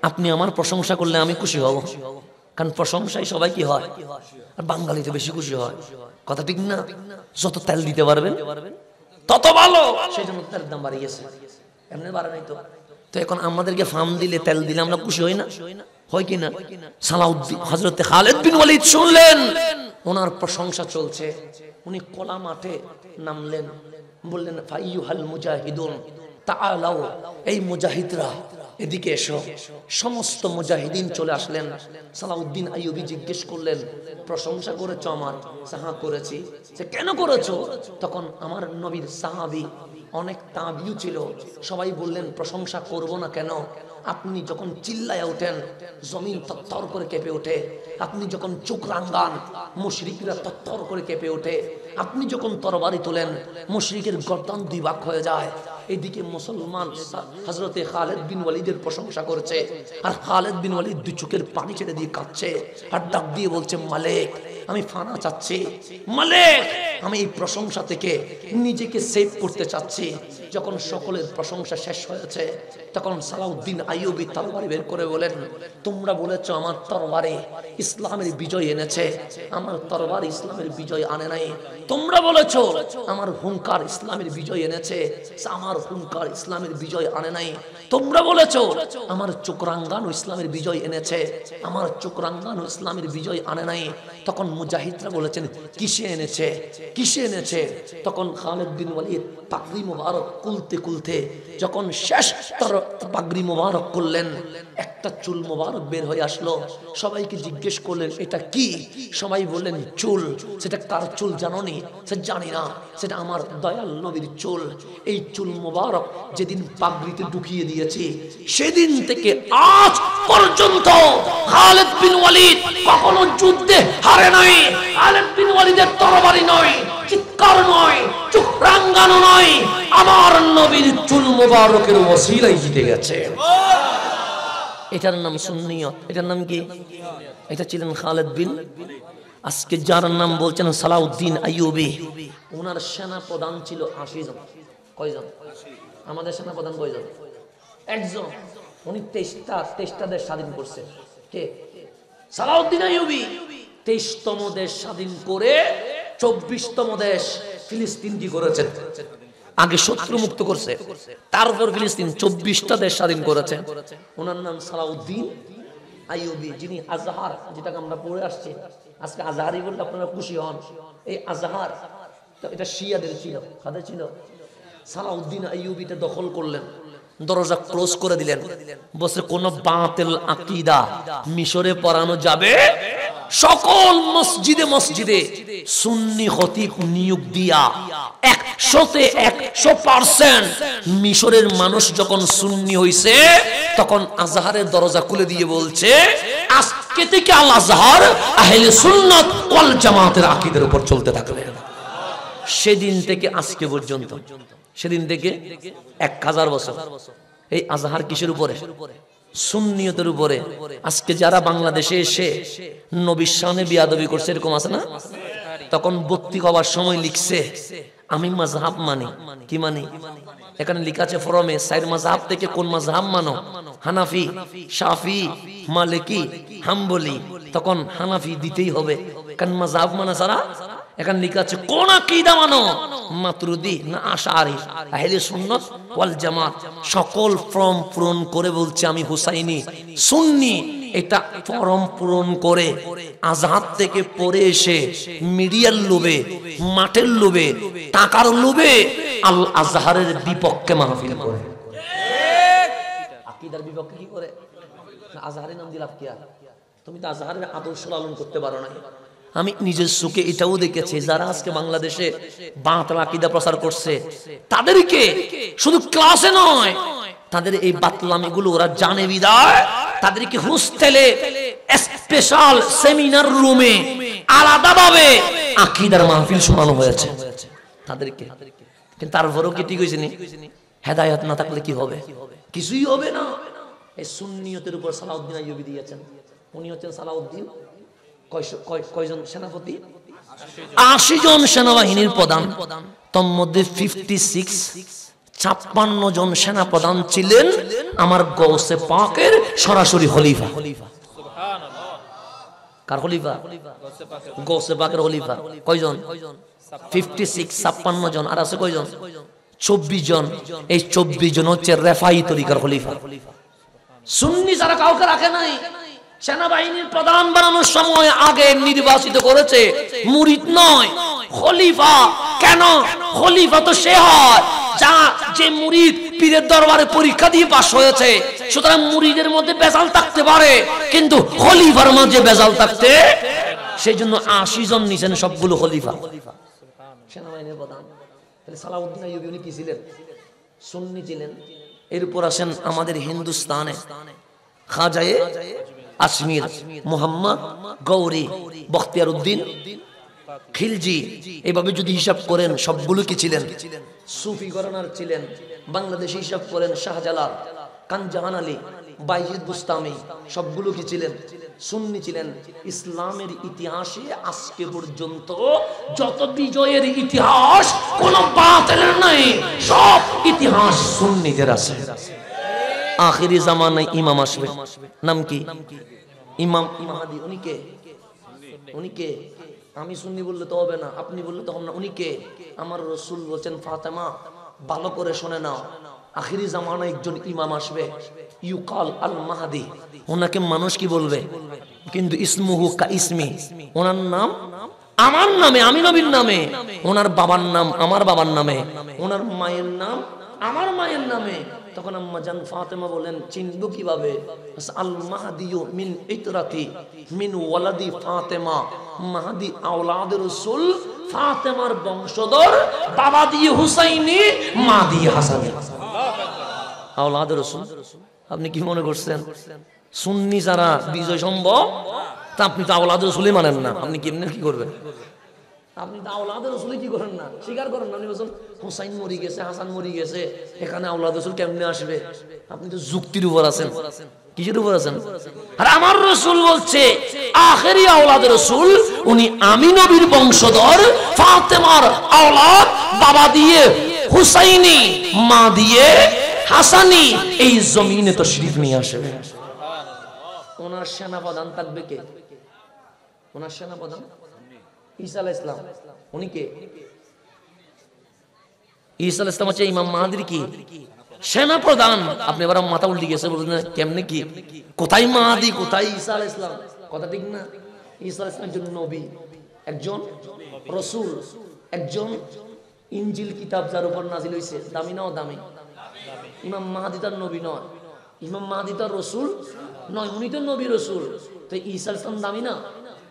আপনি আমার প্রশংসা করলে আমি খুশি হব, কারণ প্রশংসায় সবাই কি হয়, আর বাঙালিতে বেশি খুশি হয়, কথা ঠিক না? যত তেল দিতে পারবেন তত ভালো, সেই জন্য তেলের দাম বাড়িয়ে গেছে। এমনি বাড়ে নাই তো। তো এখন আমাদেরকে ফার্ম দিলে, তেল দিলে আমরা খুশি হই না? হয় কি না? সালাউদ্দিন হযরত খালেদ বিন ওয়ালিদ শুনলেন ওনার প্রশংসা চলছে, উনি কোলা মাঠে নামলেন, বললেন ফাইয়ুহাল মুজাহিদুন তাআলাও, এই মুজাহিদরা এদিকে এসো। সমস্ত মুজাহিদিন চলে আসলেন। সালাউদ্দিন আইয়ুবী জিজ্ঞেস করলেন প্রশংসা করেছো আমার? হ্যাঁ করেছি। সে কেন করেছো? তখন আমার নবীর সাহাবী অনেক তাবিউ ছিল, সবাই বললেন প্রশংসা করব না কেন? আপনি যখন চিল্লায় ওঠেন জমিন তত্তর করে কেঁপে ওঠে, আপনি যখন চোখ রাঙ্গান মুশরিকরা তত্তর করে কেঁপে ওঠে, আপনি যখন তরবারি তোলেন মুশরিকের গর্দান দুই ভাগ হয়ে যায়। এদিকে মুসলমান হযরতে খালেদ বিন ওয়ালিদের প্রশংসা করছে, আর খালেদ বিন ওয়ালিদ দুই চোখের পানি ছেড়ে দিয়ে কাঁদছে, আর ডাক দিয়ে বলছে মালিক আমি ফানা চাচ্ছি, মালিক আমি এই প্রশংসা থেকে নিজেকে সেভ করতে চাচ্ছি। যখন সকলের প্রশংসা শেষ হয়েছে, তখন সালাউদ্দিন আইয়ুবী তরবারি বের করে বলেন তোমরা বলেছো আমার তরবারি ইসলামের বিজয় এনেছে, আমার তরবারি ইসলামের বিজয় আনে নাই। তোমরা বলেছো আমার হুঙ্কার ইসলামের বিজয় এনেছে, আমার হুঙ্কার ইসলামের বিজয় আনে নাই। তোমরা বলেছো আমার চোখ রাঙ্গানো ইসলামের বিজয় এনেছে, আমার চোখ রাঙ্গানো ইসলামের বিজয় আনে নাই। তখন মুজাহিদরা বলেছেন কিসে এনেছে, কিসে এনেছে? তখন খালেদ বিন ওয়ালিদ পাগড়ি মুবারক কুলতে কুলতে যখন শেষ তার পাগড়ি মোবারক করলেন, একটা চুল মোবারক বের হয়ে আসলো। সবাইকে জিজ্ঞেস করলেন এটা কি? সবাই বললেন চুল। সেটা কার চুল জানোনি? সে জানি না, সেটা আমার দয়াল নবীর চুল। এই চুল মোবারক যেদিন পাগড়িতে ঢুকিয়ে দিয়েছি, সেদিন থেকে আজ পর্যন্ত খালিদ বিন ওয়ালিদ কখনো যুদ্ধে হারে নাই। খালিদ বিন ওয়ালিদের তরবারি নয়, চিৎকার নয়, চোখ রাঙ্গানো নয়, আমার নবীর চুল মোবারকের ওসিলায় জিতে গেছে। এটার নাম সুন্নিয়ত। এটার নাম কি? এটা ছিলেন খালিদ বিন। আজকে যার নাম বলছেন সালাউদ্দিন আইয়ুবী, ওনার সেনা প্রধান ছিল ৮০ জন। কয়জন? আমাদের সেনা প্রধান কয়জন? একজন। উনি ২৩টা দেশ স্বাধীন করছে। কে? সালাউদ্দিন আইয়ুবী ২৩তম দেশ স্বাধীন করে ২৪তম দেশ ফিলিস্তিন কি করেছেন? আগে শত্রু মুক্ত করছে, তারপর ফিলিস্তিন ২৪টা দেশ স্বাধীন করেছে। ওনার নাম সালাউদ্দিন আইয়ুবী, যিনি আজহার, যেটাকে আমরা পড়ে আসছি আজকে আজহারি বললে আপনারা খুশি হন। এই আজহার এটা শিয়াদের ছিল। কাদের ছিল? সালাউদ্দিন আইয়ুবীটা দখল করলেন, দরজা ক্লোজ করে দিলেন, বসে কোন বাতিল আকীদা মিশরে পড়ানো যাবে। সকল মসজিদে মসজিদে সুন্নি খতিব নিয়োগ দিয়া ১০০% মিশরের মানুষ যখন সুন্নি হইছে, তখন আজহারের দরজা খুলে দিয়ে বলছে আজকে থেকে আল আজহার আহলে সুন্নাত ওয়াল জামাতের আকীদার উপর চলতে থাকবে। সেদিন থেকে আজকে পর্যন্ত, সেদিন থেকে ১০০০ বছর এই আজহার কিসের উপরে? সুন্নিয়তের উপরে। আজকে যারা বাংলাদেশে এসে নবীর শানে বিয়াদবি করছে, এরকম আছে না? তখন ভর্তি হওয়ার সময় লিখছে আমি মাযহাব মানি। কি মানি? এখানে লেখা আছে ফরমে ৪ মাযহাব থেকে কোন মাযহাব মানো? হানাফি, শাফি, মালিকি, হাম্বলি। তখন হানাফি দিতেই হবে, কারণ মাযহাব মানা ছাড়া। এখানে লেখা আছে কোন আকীদা মানো? মাতুরিদি না আশআরি, আহলে সুন্নাত ওয়াল জামাত। সকল ফর্ম পূরণ করে বলছে আমি হুসাইনি, সুন্নি। এটা ফর্ম পূরণ করে আজহার থেকে পড়ে এসে মিডিয়ার লোভে, মাঠের লোভে, টাকার লোভে আল আজহারের বিপক্ষে মাহফিল করে। আকীদার বিপক্ষে কি করে? আজহারের নাম দিলাম কি? আর তুমি তো আজহারের আদর্শ লালন করতে পারো না। আমি নিজের চোখে এটাও দেখেছি, যারা আজকে বাংলাদেশে বাতিল আকীদা প্রচার করছে, তাদেরকে শুধু ক্লাসে নয়, তাদের এই বাতলামিগুলো ওরা জানে বিদায় তাদেরকে হোস্টেলে, স্পেশাল সেমিনার রুমে আলাদাভাবে আকীদার মাহফিল শোনানো হয়েছে তাদেরকে। কিন্তু তারপরেও কি ঠিক হয়েছে? হেদায়েত না থাকলে কি হবে? কিছুই হবে না। এই সুন্নিয়তের উপর সালাউদ্দিন আইয়ুবী দিয়েছেন। উনি হচ্ছেন সালাউদ্দিন কয়জন সেনাপতি? ৮০ জন সেনাবাহিনীর প্রধান। তোর মধ্যে 56 জন সেনাপ্রধান ছিলেন আমার গৌসে পাকের সরাসরি খলিফা। কার খলিফা? গৌসে পাকের খলিফা। কয়জন? 56 জন। আর আছে কয়জন? ২৪ জন। এই ২৪ জন হচ্ছে রেফাই তরিকার খলিফা। সুন্নি যারা কাউকে রাখে নাই। সেনাবাহিনীর প্রধান বানানোর সময় আগে নির্বাচিত করেছে মুরিদ নয়, খলিফা। কেন? খলিফা তো সে হয় যে মুরিদ পীরের দরবারে পরীক্ষা দিয়ে পাস হয়েছে। সুতরাং মুরিদের মধ্যে বেজাল থাকতে পারে, কিন্তু খলিফার মাঝে বেজাল থাকতে। সেই জন্য ৮০ জন নিছেন, সবগুলো খলিফা, সেনাবাহিনীর প্রধান। তাহলে সালাউদ্দিন আইয়ুবী উনি কি ছিলেন? সুন্নি ছিলেন। এরপর আসেন আমাদের হিন্দুস্তানে খাজায়ে আজমির, মোহাম্মদ গৌরী, বখতিয়ার উদ্দিন খিলজি। এইভাবে যদি হিসাব করেন সবগুলো কি ছিলেন? সুফি ঘরানার ছিলেন। বাংলাদেশে হিসাব করেন শাহজালাল, কানজাহান আলী, বাইজিদ বুস্তামি, সবগুলো কি ছিলেন? সুন্নি ছিলেন। ইসলামের ইতিহাসে আজকে পর্যন্ত যত বিজয়ের ইতিহাস কোন বাতিলের নাই, সব ইতিহাস সুন্নিদের আছে। আখিরি জামানায় ইমাম আসবে, নাম কি? ইমাম মাহদি। উনি কে? উনি কে? আমি সুন্নি বললে তো হবে না, আপনি বললে তো হবে না। উনি কে? আমার রাসূল বলেন ফাতেমা, ভালো করে শুনে নাও, আখিরি জামানায় একজন ইমাম আসবে, ইউকাল আল মাহদি। ওনাকে মানুষ কি বলবে? কিন্তু ইসমুহু কা ইসমি, ওনার নাম আমার নামে, আমি নবীর নামে। ওনার বাবার নাম আমার বাবার নামে, ওনার মায়ের নাম আমার মায়ের নামে। তখন আম্মা জান ফাতেমা বলেন চিনবো কিভাবে? আল মাহদিউ মিন ইতরাতি মিন ওয়ালাদি ফাতেমা, মাহদি আওলাদ রাসূল, ফাতেমার বংশধর, বাবা দিয়ে হুসাইনি, মা দিয়ে হাসানি, আওলাদ রাসূল। আপনি কি মনে করছেন সুন্নি যারা বিজয় সম্ভব? তা আপনি তো আওলাদ রাসূলই মানেন না, আপনি কেমনে কি করবেন? আপনি তো আওলাদ রাসূলই কি করেন না, স্বীকার করেন না। আপনি বলছেন হুসাইন মরি গেছে, হাসান মরি গেছে, এখানে আওলাদ রাসূল কেমনে আসবে? আপনি তো যুক্তির উপর আছেন। কিসের উপর আছেন? আর আমার রাসূল বলছে আখেরি আওলাদ রাসূল উনি, আমি নবীর বংশধর, ফাতেমার আওলাদ, বাবা দিয়ে হুসাইনি, মা দিয়ে হাসানি, এই জমিনে তো শরীফ নিয়ে আসবে। ওনার সেনাপ্রধান থাকবে কে? ওনার সেনাপ্রধান ঈসা আলাইহিস সালাম। উনি কে? ঈসা আলাইহিস সালাম হচ্ছে ইমাম মাহদির কি সেনাপ্রধান। আপনি এবার মাথা উল্টে গেছে, বলছেন কেমনে কি, কোথায় মাহদি, কোথায় ঈসা আলাইহিস সালাম? কথা ঠিক না। ঈসা আলাইহিস সালাম একজন নবী, একজন রাসূল, একজন ইনজিল কিতাব যার উপর নাজিল হইছে, দামি না দামি? ইমাম মাহদি তার নবী নয়, ইমাম মাহদি তার রাসূল নয়, উনি তো নবী রাসূল। তো ঈসা আলাইহিস সালাম দামি না?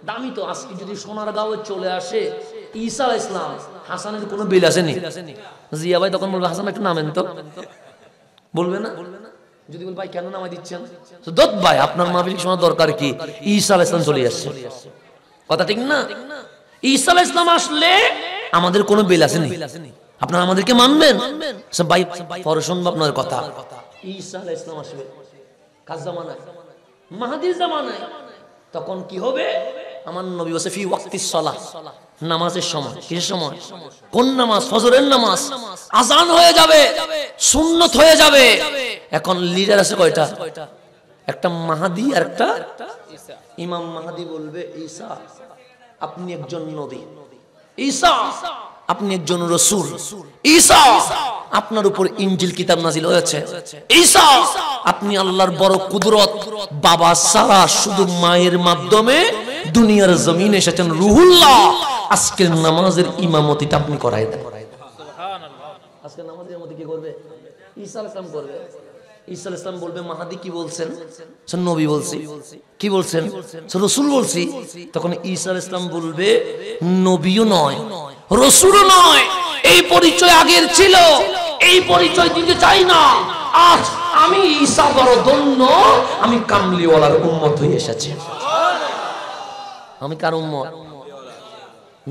দামি তো। আজকে যদি সোনারগাঁও চলে আসে ঈসা আলাইহিস সালাম, হাসানের কোনো বিল আসেনি? জিয়া ভাই তখন বলবে হাসান একটু নামেন তো, বলবে না? যদি বল ভাই কেন নামাই দিচ্ছেন, তো দত ভাই আপনার মাহফিল শোনার দরকার কি, ঈসা আলাইহিস সালাম চলে আসছে। কথা ঠিক না? ঈসা আলাইহিস সালাম আসলে আমাদের কোনো বিল আসেনি, আপনারা আমাদেরকে মানবেন? ভাই পরে শুনবো আপনার কথা। ঈসা আলাইহিস সালাম আসবে কার জামানায়? মাহদির জামানায়। তখন কি হবে? আমার নবী বলেছে ফি ওয়াক্তিস সালাহ, নামাজের সময়। কিসের সময়? কোন নামাজ? ফজরের নামাজ। আযান হয়ে যাবে, সুন্নত হয়ে যাবে। এখন লিডার আছে কয়টা? একটা মাহদি আর একটা ঈসা। ইমাম মাহদি বলবে ঈসা আপনি একজন নবী, ঈসা আপনি একজন রাসূল, ঈসা আপনার উপর ইনজিল কিতাব নাজিল হয়েছে, ঈসা আপনি আল্লাহর বড় কুদরত, বাবা সারা শুধু মায়ের মাধ্যমে দুনিয়ার জমিনে এসেছেন রুহুল্লাহ, আজকের নামাজের ইমামতিটা আপনি করায় দেন। সুবহানাল্লাহ। আজকের নামাজের ইমামতি কি করবে? ঈসা আলাইহিস সালাম করবে। ঈসা আলাইহিস সালাম বলবে মাহদি কি বলছেন? নবী বলছি। কি বলছেন? রাসূল বলছি। তখন ঈসা আলাইহিস সালাম বলবে নবীও নয়, রাসূলও নয়, এই পরিচয় আগের ছিল, এই পরিচয় দিতে চাই না। আজ আমি ঈসা বড় ধন্য, আমি কামলিওয়ালার উম্মত হয়ে এসেছি। আমি কার উম্মত?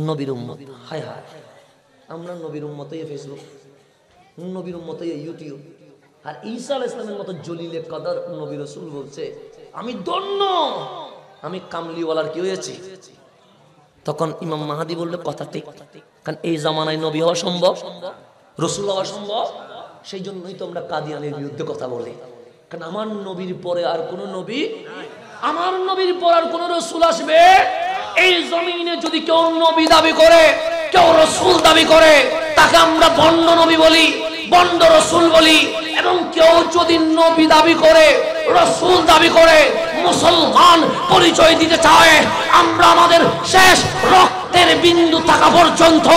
নবীর উম্মত। হায় হায়, আমরা নবীর উম্মত হয়ে ফেসবুক, নবীর উম্মত হয়ে ইউটিউব। আর ঈসা আলাইহিস সালামের মতো জলিলে কদর নবী রাসূল বলছে আমি ধন্য, আমি কামলিওয়ালার কি হয়েছি। তখন ইমাম মাহদি বললে কথা ঠিক, কারণ এই জামানায় নবী হওয়া সম্ভব, রাসূল হওয়া সম্ভব। সেই জন্যই তো আমরা কাদিয়ানের বিরুদ্ধে কথা বলি, কারণ আমার নবীর পরে আর কোন নবী, আমার নবীর পর আর কোন রাসূল আসবে এই জমিনে যদি কেউ নবী দাবি করে, কেউ রাসূল দাবি করে, তাকে আমরা ভণ্ড নবী বলি, ভণ্ড রাসূল বলি। এবং কেউ যদি নবী দাবি করে, রাসূল দাবি করে, মুসলমান পরিচয় দিতে চায়, আমরা আমাদের শেষ রক্তের বিন্দু থাকা পর্যন্ত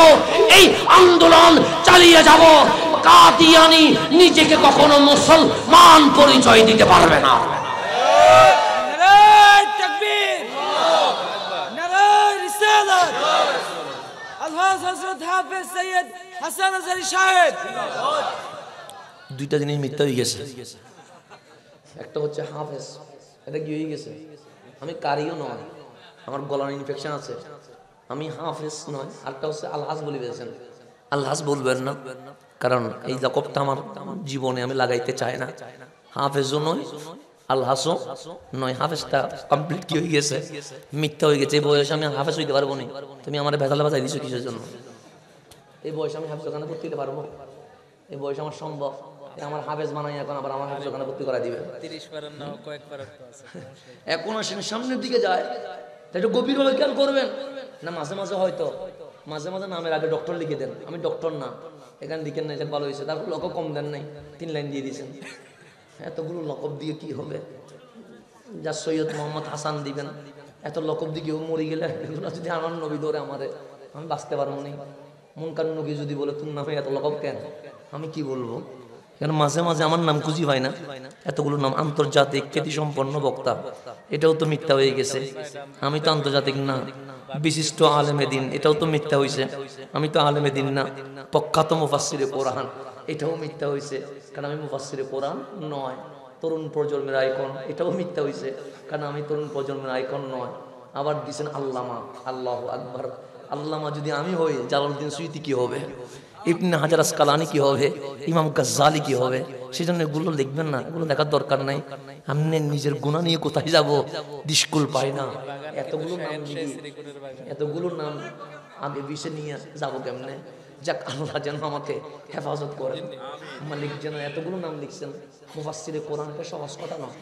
এই আন্দোলন চালিয়ে যাব। কাদিয়ানি নিজেকে কখনো মুসলমান পরিচয় দিতে পারবে না। নারায়ে তাকবীর, নারায়ে রিসালাত। আল্লাহ হযরত হাফেজ সৈয়দ হাসান আজহারী সাহেব। দুইটা জিনিস মিথ্যা হয়ে গেছে। একটা হচ্ছে হাফেজ, এটা কি হয়ে গেছে? আমি কারিও নয়, আমার গলার ইনফেকশন আছে, আমি হাফেজ নয়। আরেকটা হচ্ছে আলহাজ বলে দিয়েছেন, আলহাজ বলবেন না, কারণ এই লকবটা আমার জীবনে আমি লাগাইতে চাই না। হাফেজও নয়, আলহাজও নয়, হাফেজটা কমপ্লিট কি হয়ে গেছে, মিথ্যা হয়ে গেছে। এই বয়সে আমি হাফেজ হইতে পারবো না। তুমি আমার ভেজালে বাজাই দিছো কিসের জন্য? এই বয়সে আমি হাফেজ ওখানে ভর্তি হতে পারবো? এই বয়সে আমার সম্ভব? আমার হাফেজ বানাই, এখন আবার আমার হাফেজ ওখানে ভর্তি করা দিবে। 30 পারার না কয়েক পারার তো আছে। এখন আসেন সামনের দিকে যায়, একটু গভীরভাবে খেয়াল করবেন না। মাঝে মাঝে হয়তো মাঝে মাঝে নামের আগে ডক্টর লিখে দেন, আমি ডক্টর না, এখানে লিখেন না, এটা ভালো হয়েছে। তারপর লকব কম দেন নাই, 3 লাইন দিয়ে দিয়েছেন। এতগুলো লকব দিয়ে কি হবে? যা সৈয়দ মোহাম্মদ হাসান দিবেন, এত লকব দিয়ে কেউ মরে গেলে এগুলো যদি আমার নবী ধরে আমারে, আমি বাঁচতে পারবো না। মুনকার নবী যদি বলে তোর নামে এত লকব কেন, আমি কি বলবো? কারণ মাঝে মাঝে আমার নাম খুঁজি হয় না, এতগুলো নাম আন্তর্জাতিক খ্যাতিসম্পন্ন বক্তা, এটাও তো মিথ্যা হয়ে গেছে। আমি তো আন্তর্জাতিক না। বিশিষ্ট আলেমে দিন, এটাও তো মিথ্যা হয়েছে, আমি তো আলেমে দিন না। প্রখ্যাত মুফাসসিরে কোরআন, এটাও মিথ্যা হয়েছে, কারণ আমি মুফাসসিরে কোরআন নয়। তরুণ প্রজন্মের আইকন, এটাও মিথ্যা হয়েছে, কারণ আমি তরুণ প্রজন্মের আইকন নয়। আবার দিয়েছেন আল্লামা, আল্লাহু আকবার। আল্লামা যদি আমি হই, জালালউদ্দিন সুয়ুতি কি হবে, ইবনে হাজার আসকালানি কি হবে, ইমাম গাজ্জালি কি হবে? সেজন্য এগুলো লিখবেন না, এগুলো দেখার দরকার নাই। আপনি নিজের গুনাহ নিয়ে কোথায় যাব, দিশকুল পাই না। এতগুলো নাম আমি বিষে নিয়ে যাবো কেমনে? যাক, আল্লাহ যেন আমাকে হেফাজত করেন। মালিক যেন এতগুলো নাম লিখছেন। মুফাসসিরে কোরআনটা সহজ কথা নয়,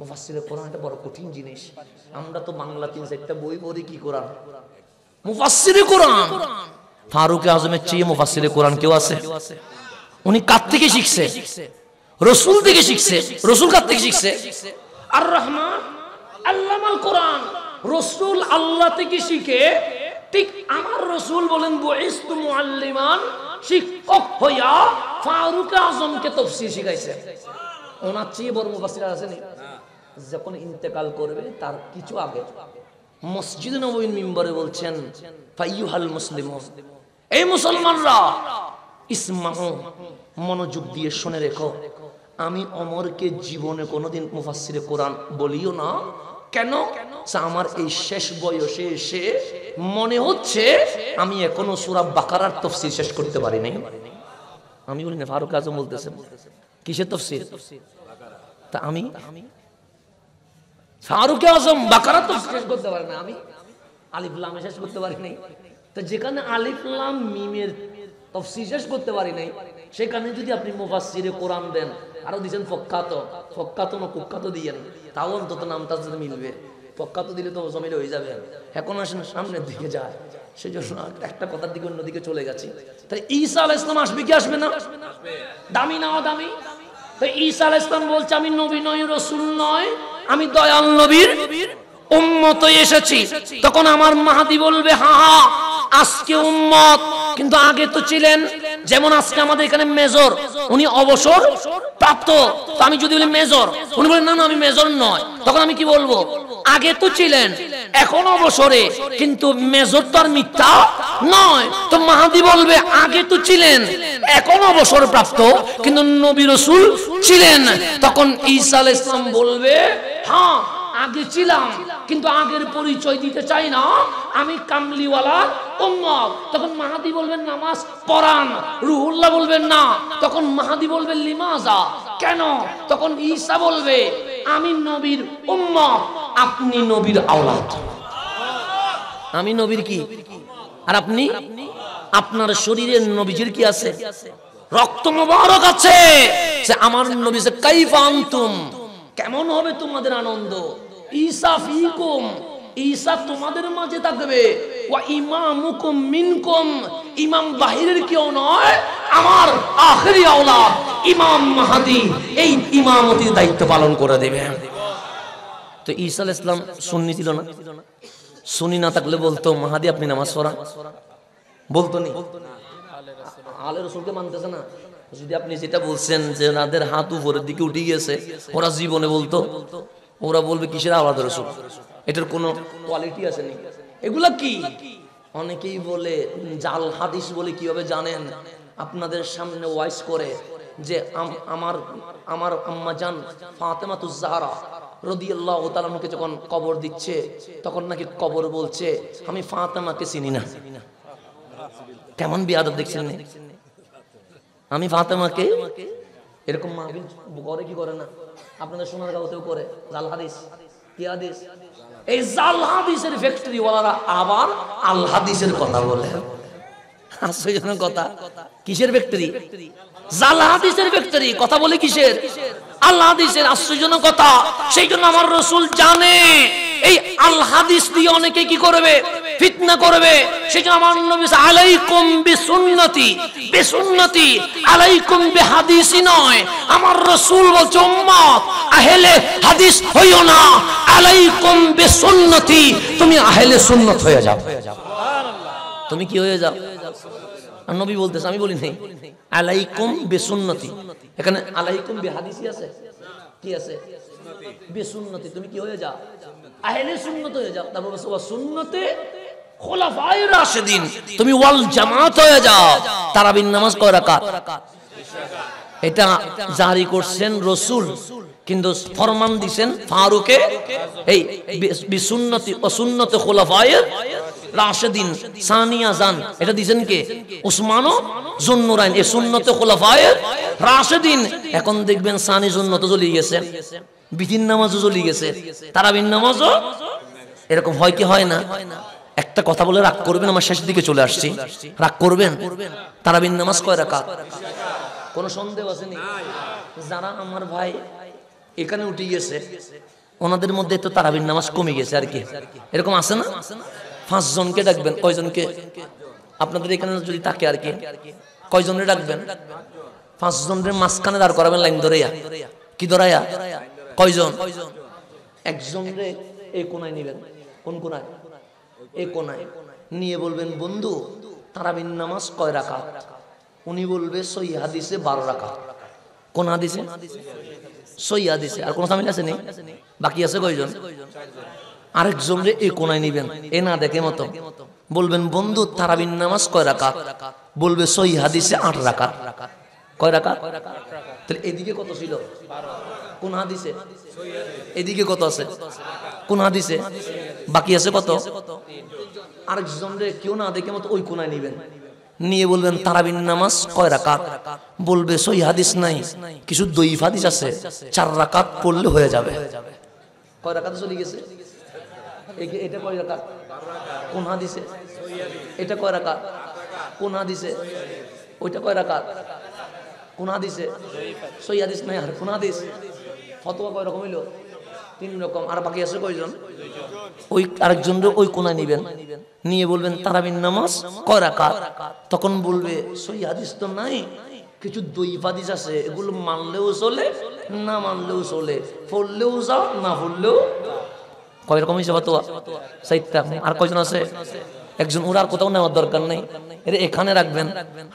মুফাসসিরে কোরআনটা বড় কঠিন জিনিস। আমরা তো বাংলা 3-4টা বই পড়ি, কি কোরআন? মুফাসসিরে কোরআন। ফারুক আজমের চেয়ে মুফাসসিরে কোরআন কেউ আছে? উনি কার থেকে শিখছে? রাসূল থেকে শিখছে। রাসূল কার থেকে শিখছে? আর রহমান আল্লামাল কোরআন। রাসূল আল্লাহ থেকে শিখে, ঠিক আমার রাসূল বলেন বুইস্তু মুআল্লিমান, শিক্ষক হইয়া ফারুক আজমকে তাফসীর শিখাইছে। ওনার চেয়ে বড় মুফাসসির আছে না? যখন ইন্তেকাল করবে তার কিছু আগে মসজিদ নববীর মিম্বরে বলছেন, ফাইয়ুহাল মুসলিমুন, এই মুসলমানরা, ইসমাউ, মনোযোগ দিয়ে শুনে রেখো, আমি ওমরকে জীবনে কোনোদিন মুফাসসিরে কোরআন বলিও না। কেন? আমার এই শেষ বয়সে এসে মনে হচ্ছে আমি এখনো সূরা বাকারার তাফসীর শেষ করতে পারি নাই। আমি বলি না, ফারুক আজম বলতেছেন কিসের তাফসীর? তা আমি ফারুক আজম বাকারা তাফসীর শেষ করতে পারি না, আমি আলিফ লামে শেষ করতে পারি নাই। তো যেখানে আলিফ লাম মিমের তাফসীর শেষ করতে পারি নাই, সেখানে যদি আপনি মুফাসসিরে কোরআন দেন, আরো দিবেন ফক্কাত না কুখ্যাত দিয়েন, তাও অন্তত নামটা যদি মিলবে। ফক্কাত দিলে তো জমিলে হয়ে যাবে। এখন আসেন সামনের দিকে যায়, সেই জন্য একটা কথার দিকে অন্যদিকে চলে গেছি। তাই ঈসা আলাইহিস সালাম আসবে কি আসবে না? দামি না দামি? তো ঈসা আলাইহিস সালাম বলছে, আমি নবী নই, রাসূল নয়, আমি দয়াল নবীর উম্মত এসেছি। তখন আমার মাহদী বলবে, হ্যাঁ আজকে উম্মত, কিন্তু আগে তো ছিলেন। যেমন আজকে আমাদের এখানে মেজর, উনি অবসর প্রাপ্ত। তো আমি যদি বলি মেজর, উনি বলেন না না আমি মেজর নয়, তখন আমি কি বলবো? আগে তো ছিলেন, এখন অবসরে, কিন্তু মেজর তো আর মিথ্যা নয়। তো মাহদী বলবে, আগে তো ছিলেন, এখন অবসর প্রাপ্ত, কিন্তু নবী রাসূল ছিলেন। তখন ঈসা আলাইহিস সালাম বলবে, হ্যাঁ আগে ছিলাম, কিন্তু আগের পরিচয় দিতে চাই না, আমি কামলিওয়ালা উম্মত। তখন মাহদী বলবেন, নামাজ পড়ান। রুহুল্লাহ বলবেন না। তখন মাহদী বলবেন, লিমাজা, কেন? তখন ঈসা বলবে, আমি নবীর উম্মত, আপনি নবীর আওলাদ। আমি নবীর কি, আর আপনি? আপনার শরীরে নবীজির কি আছে? রক্ত মোবারক আছে। সে আমার নবী, সে কাইফা আনতুম, কেমন হবে তোমাদের আনন্দ? ঈসা ফীকুম, ঈসা তোমাদের মাঝে থাকবে। ওয়া ইমামুকুম মিনকুম, ইমাম বাহিরের কেউ নয়, আমার আখেরি আওলাদ ইমাম মাহদী এই ইমামতির দায়িত্ব পালন করে দেবে। তো ঈসা আলাইহিস সালাম সুন্নি ছিল না? সুন্নি না থাকলে বলতো, মাহদী আপনি নামাজ পড়ান, বলতো নি? আলে রাসূলকে মানতেছে না। যদি আপনি যেটা বলছেন যে ওনাদের হাত উপরের দিকে উঠে গেছে, ওরা জীবনে বলতো, ওরা বলবে কিসের আওলাদ রাসূল, এটার কোনো কোয়ালিটি আছে নি? এগুলা কি? অনেকেই বলে জাল হাদিস বলে, কি হবে জানেন? আপনাদের সামনে ওয়াইজ করে যে আমার আম্মা জান ফাতেমাতুজ জাহরা রাদিয়াল্লাহু তাআলা আনহাকে যখন কবর দিচ্ছে, তখন নাকি কবর বলছে, আমি ফাতেমাকে চিনি না। কেমন বিয়াদব দেখছেন? আমি ফাতেমাকে, এরকম মাহফিল করে কি করে না? আপনাদের সোনার গাঁওতেও করে জাল হাদিস। কি হাদিস? এই জাল হাদিসের ফ্যাক্টরি ওয়ালারা আবার আল হাদিসের কথা বলে। আশ্চর্যজনক কথা। কিসের ফ্যাক্টরি? জাল হাদিসের ফ্যাক্টরি। কথা বলে কিসের? আল হাদিসের। আশ্চর্যজনক কথা। সেই জন্য আমার রাসূল জানে এই আল হাদিস দিয়ে অনেকে কি করবে, ফিতনা করবে। সেই জন্য আমার নবী আলাইকুম বিসুন্নতি, বিসুন্নতি আলাইকুম বিহাদিসি নয়। আমার রাসূল বলছে, উম্মত আহলে হাদিস হইও না, আলাইকুম বিসুন্নতি, তুমি আহলে সুন্নাত হয়ে যাও। তুমি কি হয়ে যাও? আর নবী বলতেছে, আমি বলি নাই, আলাইকুম বিসুন্নতি। এখানে আলাইকুম বিহাদিসি আছে, কি আছে? বিসুন্নতি। তুমি কি হয়ে যাও? আহলে সুন্নাত হয়ে যাও। তারপর বলছে ওয়া সুন্নতে খুলাফায়ে রাশিদিন, তুমি ওয়াল জামাত হয়ে যাও। তারাবির নামাজ কয় রাকাত? এটা জারি করছেন রাসূল, কিন্তু ফরমান দিবেন ফারুকে, এই বিসুন্নতি ও সুন্নতে খুলাফায়ে রাশিদিন সানিয়া জান, এটা দিবেন কে? উসমানও জুন্নুরাইন। এই সুন্নতে খুলাফায়ে রাশিদিন এখন দেখবেন সানি সুন্নত চলে গেছে, বিতির নামাজও চলে গেছে, তারাবির নামাজও। এরকম হয় কি হয় না? একটা কথা বলে রাগ করবেন, আমার শেষ দিকে চলে আসছি, রাগ করবেন। তারাবির নামাজ কয় রাকাত? কোনো সন্দেহ আছে নি? যারা আমার ভাই এখানে উঠে গেছে ওনাদের মধ্যে তো তারাবির নামাজ কমে গেছে আর কি, এরকম আছে না? 5 জনকে ডাকবেন, কয়জনকে? আপনাদের এখানে যদি থাকে আর কি, কয়জনের ডাকবেন? 5 জনের মাঝখানে দাঁড় করাবেন লাইন ধরেয়া। কি ধরায়া? কয়জন? একজনরে এই কোনায় নিবেন। কোন কোনায়? এই কোনায় নিয়ে বলবেন, বন্ধু তারাবির নামাজ কয় রাকাত? উনি বলবে সহি হাদিসে 12 রাকাত। কোন হাদিসে? সহি হাদিসে। আর কোন সামিল আছে নেই? বাকি আছে কয়জন? আরেকজন রে এই কোনায় নিবেন, এ না দেখে মতো বলবেন, বন্ধু তারাবির নামাজ কয় রাকাত? বলবে সহি হাদিসে 8 রাকাত। কয় রাকাত? তাহলে এদিকে কত ছিল? কোন হাদিসে? এদিকে কত আছে? কোন হাদিসে? বাকি আছে কত? আরেকজন রে কেউ না দেখে মতো ওই কোনায় নিবেন, নিয়ে বলবেন তারাবির নামাজ কয় রাকাত? বলবে সহি হাদিস নাই, কিছু দইফ হাদিস আছে, 4 রাকাত পড়লে হয়ে যাবে। কয় রাকাত চলে গেছে? এটা কয় রাকাত? কোন হাদিসে? এটা কয় রাকাত? কোন হাদিসে? ওইটা কয় রাকাত? কোন হাদিসে? সহি হাদিস নাই। আর কোন হাদিস? ফতোয়া কয় রকম হইলো? 3 রকম। আর বাকি আছে কয়জন? ওই আরেকজন ওই কোনায় নিবেন, নিয়ে বলবেন তারাবির নামাজ কয় রাকাত? তখন বলবে সহি হাদিস তো নাই, কিছু দইফ হাদিস আছে, এগুলো মানলেও চলে না মানলেও চলে, পড়লেও যাও না পড়লেও। কয় রকম হিসেবে ফতোয়া? 4টা। আর কয়জন আছে? একজন। ওর আর কোথাও নেওয়ার দরকার নেই, এর এখানে রাখবেন।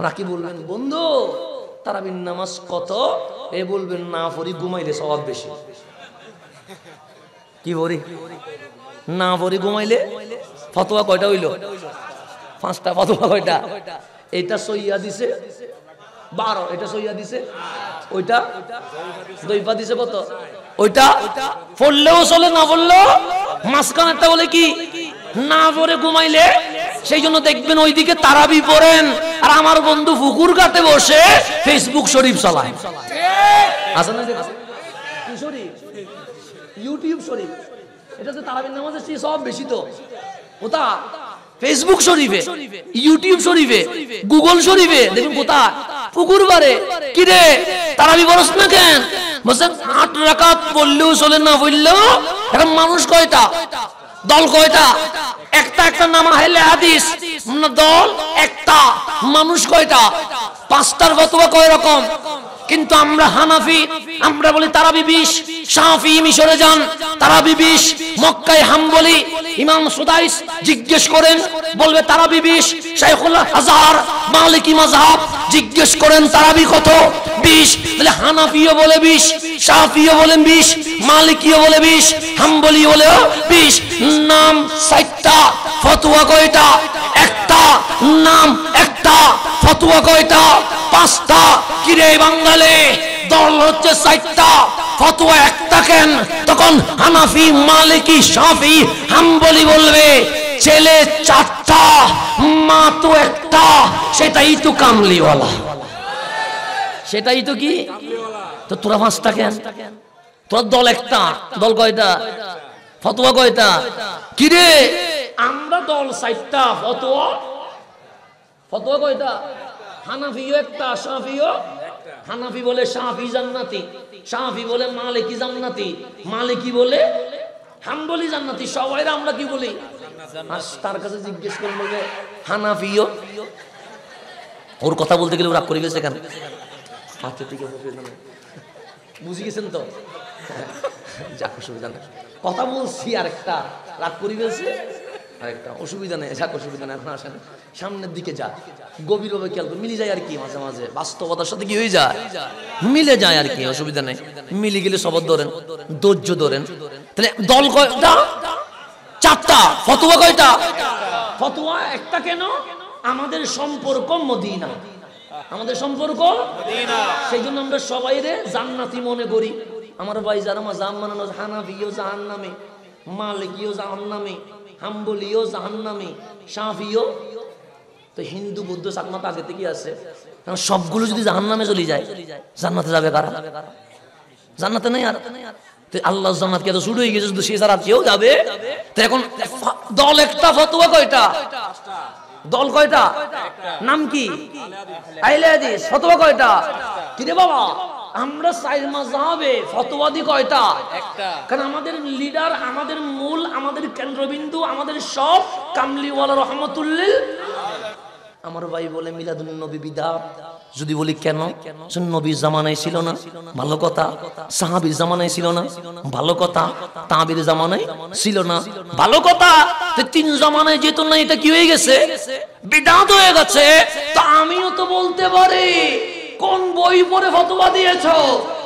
রাখি বলবেন, বন্ধু তারাবির নামাজ কত? এ বলবেন না পড়ি, ঘুমাইলে সওয়াব বেশি। কি বলি? না পড়ি ঘুমাইলে। ফতোয়া কয়টা হইল? 5টা। ফতোয়া কয়টা? এটা সহি হাদিসে 12, এটা সহি হাদিসে, ওইটা দইফ হাদিসে কত? ওইটা পড়লেও চলে না পড়লেও। মাঝখানেরটা বলে কি? না পড়ে ঘুমাইলে। সেই জন্য দেখবেন ওইদিকে তারাবি পড়েন, আর আমার বন্ধু পুকুর ঘাটে বসে ফেসবুক শরীফ চালায়। আছে না? কি শরীফ? ইউটিউব শরীফ। এটা তো তারাবির নামাজের চেয়ে সব বেশি তো। কোথা? ফেসবুক শরীফে, ইউটিউব শরীফে, গুগল শরীফে। দেখুন কোথা? পুকুর বারে। কি রে তারাবি পড়ছ না কেন? বলছেন 8 রাকাত পড়লেও চলে না পড়লেও। এখন মানুষ কয়টা? দল কয়টা? একটা নাম আহলে হাদিস দল একটা। মানুষ কয়টা? 5টার ফতোয়া কয় রকম? কিন্তু আমরা হানাফি, আমরা বলি তারাবি 20। শাফি মিশরে যান, তারাবি 20। মক্কায় হাম্বলি ইমাম সুদাইস জিজ্ঞেস করেন, বলবে তারাবি 20। শাইখুল আজহার মালিকি মাযহাব জিজ্ঞেস করেন তারাবি কত? 20। তাহলে হানাফিও বলে 20, শাফিও বলেন 20, মালিকিও বলে 20, হাম্বলিও বলে 20। নাম 4টা, ফতোয়া কয়টা? একটা। নাম একটা, ফতোয়া কয়টা? 5টা। কিরে বাঙালি, দল হচ্ছে 4টা, ফতোয়া একটা কেন? তখন হানাফি, মালিকি, শাফি, হাম্বলি বলবে ছেলে 4টা, মা তো একটা, সেটাই তো কামলিওয়ালা। সেটাই তো কি? তো তোরা 5টা কেন? তোর দল একটা, দল কয়টা? ফতোয়া কয়টা? কিরে আমরা দল 4টা, ফতোয়া কয়টা? হানাফিও একটা, শাফিও। হানাফি বলে শাফি জান্নাতি, শাফি বলে মালিকি জান্নাতি, মালিকি বলে হাম্বলি জান্নাতি। সবাই আমরা কি বলি? আর তার কাছে জিজ্ঞেস করলে বলবে হানাফিও। ওর কথা বলতে গেলে রাগ করে গেছে কেন? আচ্ছা ঠিক আছে, বুঝে গেছেন তো? যাক, অসুবিধা না, কথা বলছি। আর একটা রাগ করে গেছে। আরেকটা অসুবিধা নেই, যাক অসুবিধা নেই, এখন আসেন সামনের দিকে যা, গভীরভাবে খেয়াল করে মিলে যায় আর কি, মাঝে মাঝে বাস্তবতার সাথে কি হয়ে যায়, মিলে যায় আর কি, অসুবিধা নেই। মিলে গেলে সবর ধরেন, ধৈর্য ধরেন। তাহলে দল কয়টা? চারটা। ফতোয়া কয়টা? ফতোয়া একটা। কেন? আমাদের সম্পর্ক মদিনা, আমাদের সম্পর্ক মদিনা, সেই জন্য আমরা সবাই রে জান্নাতি মনে করি। আমার ভাই যারা মাযহাব মানানো, হানাফিও জাহান্নামে, মালিকিও জাহান্নামে, হাম্বলিও জাহান্নামে, শাফিও। তো হিন্দু বৌদ্ধ চাকমা আগে থেকে আছে, সবগুলো যদি জাহান্নামে চলে যায়, জান্নাতে যাবে কারা? জান্নাতে নেই আর। আল্লাহ জান্নাত কে তো শুরু হয়ে গেছে, শুধু সে ছাড়া কেউ যাবে? তো এখন দল একটা, ফতোয়া কয়টা? দল কয়টা? নাম কি? আহলে হাদিস। ফতোয়া কয়টা? কি রে বাবা, আমরা চার মাযহাবে ফতোয়া দি কয়টা? একটা। কারণ আমাদের লিডার, আমাদের মূল, আমাদের কেন্দ্রবিন্দু, আমাদের সব কামলিওয়ালা রহমাতুল্লিল। আমার ভাই বলে মিলাদুন নবী বিদআত। যদি বলি কেন? নবীর জামানায় ছিল না, ভালো কথা। সাহাবীর জামানায় ছিল না, ভালো কথা। তাবির জামানায় ছিল না, ভালো কথা। তিন জামানায় যেত না, এটা কি হয়ে গেছে? বিদআত হয়ে গেছে। তো আমিও তো বলতে পারি, কোন বই পড়ে ফতোয়া দিয়েছো?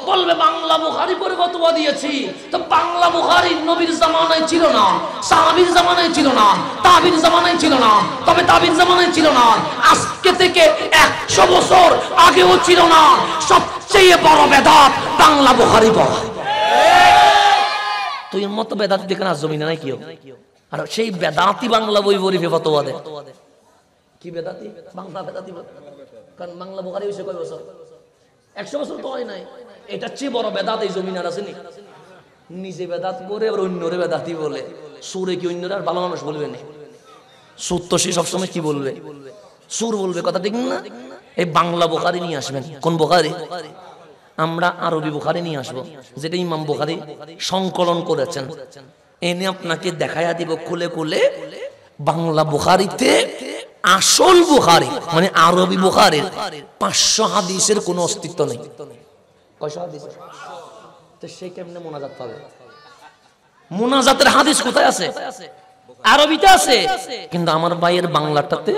বলবে বাংলা বুখারী পড়ে ফতোয়া দিয়েছি। তো বাংলা বুখারী নবীর জামানায় ছিল না, সাহাবীর জামানায় ছিল না, তাবির জামানায় ছিল না। তবে তাবির জামানায় ছিল না, আজকে থেকে 100 বছর আগেও ছিল না। সবচেয়ে বড় বেদাত বাংলা বুখারী পড়া। তুই মত বেদাত দেখে না জমিনে নাই কেউ, আর সেই বেদাতি বাংলা বই পড়ে ফতোয়া দেয়। কি বেদাতি? বাংলা বেদাতি। কারণ বাংলা বুখারী হইছে কয় বছর? 100 বছর তো হয় নাই। এটা চেয়ে বড় বেদাত এই জমিন আর আসেনি। নিজে বেদাত করে আর অন্যরে বেদাতি বলে। সুরে কি অন্যরা আর ভালো মানুষ বলবে না? সুর তো সে সবসময় কি বলবে? সুর বলবে, কথা ঠিক না? এই বাংলা বুখারী নিয়ে আসবেন। কোন বুখারী? আমরা আরবি বুখারী নিয়ে আসবো, যেটা ইমাম বুখারী সংকলন করেছেন। এনে আপনাকে দেখাইয়া দিব খুলে খুলে। বাংলা বুখারীতে আসল বুখারী মানে আরবি বুখারীর 500 হাদিসের কোনো অস্তিত্ব নেই। কয়শো হাদিস? তো সে কেমনে মোনাজাত পাবে? মোনাজাতের হাদিস কোথায় আছে? আরবিতে আছে, কিন্তু আমার ভাইয়ের বাংলাটাতে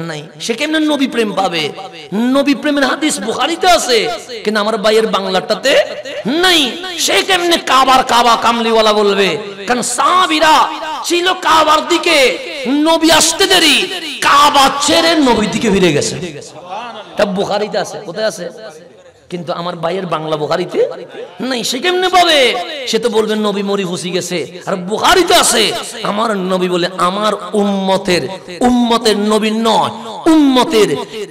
নাই। সে কেমনে নবী প্রেম পাবে? নবী প্রেমের হাদিস বুখারীতে আছে, কিন্তু আমার ভাইয়ের বাংলাটাতে নাই। সে কেমনে কাবার কাবা কামলিওয়ালা বলবে? কারণ সাহাবীরা ছিল কাবার দিকে, নবী আসতে দেরি, কাবা ছেড়ে নবীর দিকে ফিরে গেছে। এটা বুখারীতে আছে। কোথায় আছে? কিন্তু আমার ভাইয়ের বাংলা বুখারীতে নাই। সে কেমনে পাবে? সে তো বলবেন নবী মরি ফুসি গেছে। আর বুখারীতে আছে আমার নবী বলে, আমার উম্মতের নবী নয়, উম্মতের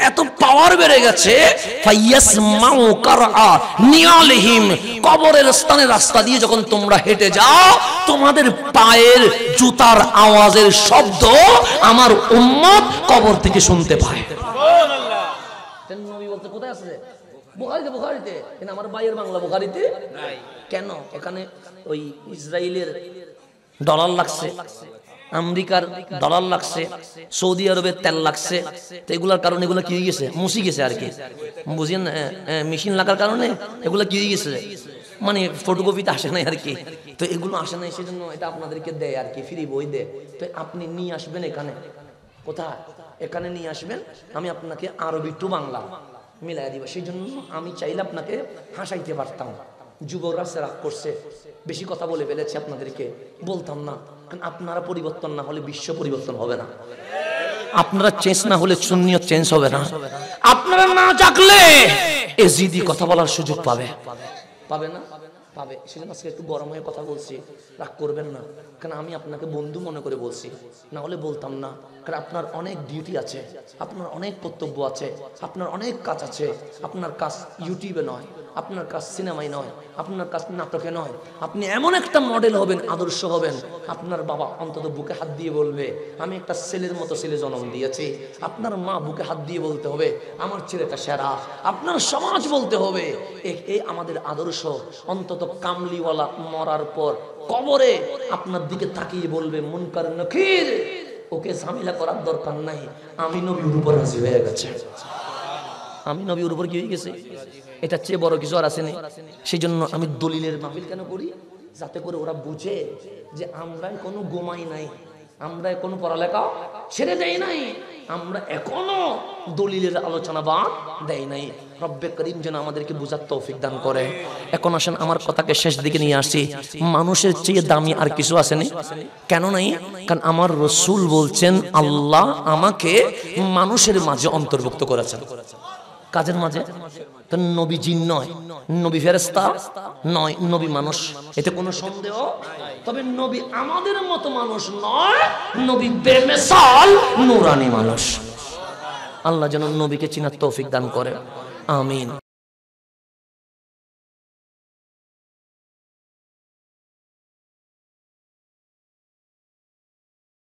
এত পাওয়ার বেড়ে গেছে। ফায়াসমাউ কারআ নিয়ালিহিম, কবরের স্থানে রাস্তা দিয়ে যখন তোমরা হেঁটে যাও, তোমাদের পায়ের জুতার আওয়াজের শব্দ আমার উম্মত কবর থেকে শুনতে পায়। সুবহানাল্লাহ। নবী বলতে কোথায় আছে? বুখারীতে। কিন্তু আমার ভাইয়ের বাংলা বুখারীতে নাই। কেন? এখানে ওই ইসরায়েলের ডলার লাগছে, আমেরিকার ডলার লাগছে, সৌদি আরবের তেল লাগছে। তো এগুলার কারণে এগুলো কি হয়ে গেছে? মুছি গেছে আর কি, বুঝেন? মেশিন লাগার কারণে এগুলো কি হয়ে গেছে, মানে ফটোকপিতে আসে নাই আর কি। তো এগুলো আসে নাই, সেজন্য এটা আপনাদেরকে দেয় আর কি, ফ্রি বই দেয়। তো আপনি নিয়ে আসবেন এখানে। কোথায়? এখানে নিয়ে আসবেন, আমি আপনাকে আরবি টু বাংলা মিলাই দিব। সেই জন্য আমি চাইলে আপনাকে হাসাইতে পারতাম। যুবকরা রাগ করছে, বেশি কথা বলে ফেলেছি, আপনাদেরকে বলতাম না। কারণ আপনারা পরিবর্তন না হলে বিশ্ব পরিবর্তন হবে না। আপনারা চেঞ্জ না হলে সুন্নিয়ত চেঞ্জ হবে না। আপনারা না জাগলে এজিদি কথা বলার সুযোগ পাবে না? পাবে। সেজন্য আজকে একটু গরম হয়ে কথা বলছি, রাগ করবেন না। কারণ আমি আপনাকে বন্ধু মনে করে বলছি, না হলে বলতাম না। কারণ আপনার অনেক ডিউটি আছে, আপনার অনেক কর্তব্য আছে, আপনার অনেক কাজ আছে। আপনার কাজ ইউটিউবে নয়, আপনার কাজ সিনেমায় নয়, আপনার কাজ নাটকে নয়। আপনি এমন একটা মডেল হবেন, আদর্শ হবেন। আপনার বাবা অন্তত বুকে হাত দিয়ে বলবে, আমি একটা ছেলের মতো ছেলে জন্ম দিয়েছি। আপনার মা বুকে হাত দিয়ে বলতে হবে, আমার ছেলেটা সেরা। আপনার সমাজ বলতে হবে, এই আমাদের আদর্শ। অন্তত কামলিওয়ালা মরার পর কবরে আপনার দিকে তাকিয়ে বলবে, মুনকার নকির, ওকে ঝামেলা করার দরকার নাই, আমি নবীর উপর রাজি হয়ে গেছে। আমি নবীর উপর কি হয়ে গেছে? এটা চেয়ে বড় কিছু আর আসেনি। সেই জন্য আমি দলিলের মাহফিল কেন করি? যাতে করে ওরা বুঝে যে আমরা কোনো গোমাই নাই, আমরা এখনো পড়ালেখা ছেড়ে দেই নাই, আমরা এখনো দলিলের আলোচনা বাদ দেই নাই। রব্বে করিম যেন আমাদেরকে বুঝার তৌফিক দান করে। এখন আসেন আমার কথাকে শেষ দিকে নিয়ে আসি। মানুষের চেয়ে দামি আর কিছু আসেনি? কেন নাই? কারণ আমার রসুল বলছেন আল্লাহ আমাকে মানুষের মাঝে অন্তর্ভুক্ত করেছেন। কাজের মাঝে? তো নবী জিন নয়, নবী ফেরেশতা নয়, নবী মানুষ, এতে কোনো সন্দেহ। তবে নবী আমাদের মতো মানুষ নয়, নবী বেমিসাল নূরানী মানুষ। আল্লাহ যেন নবীকে চিনার তৌফিক দান করে, আমিন।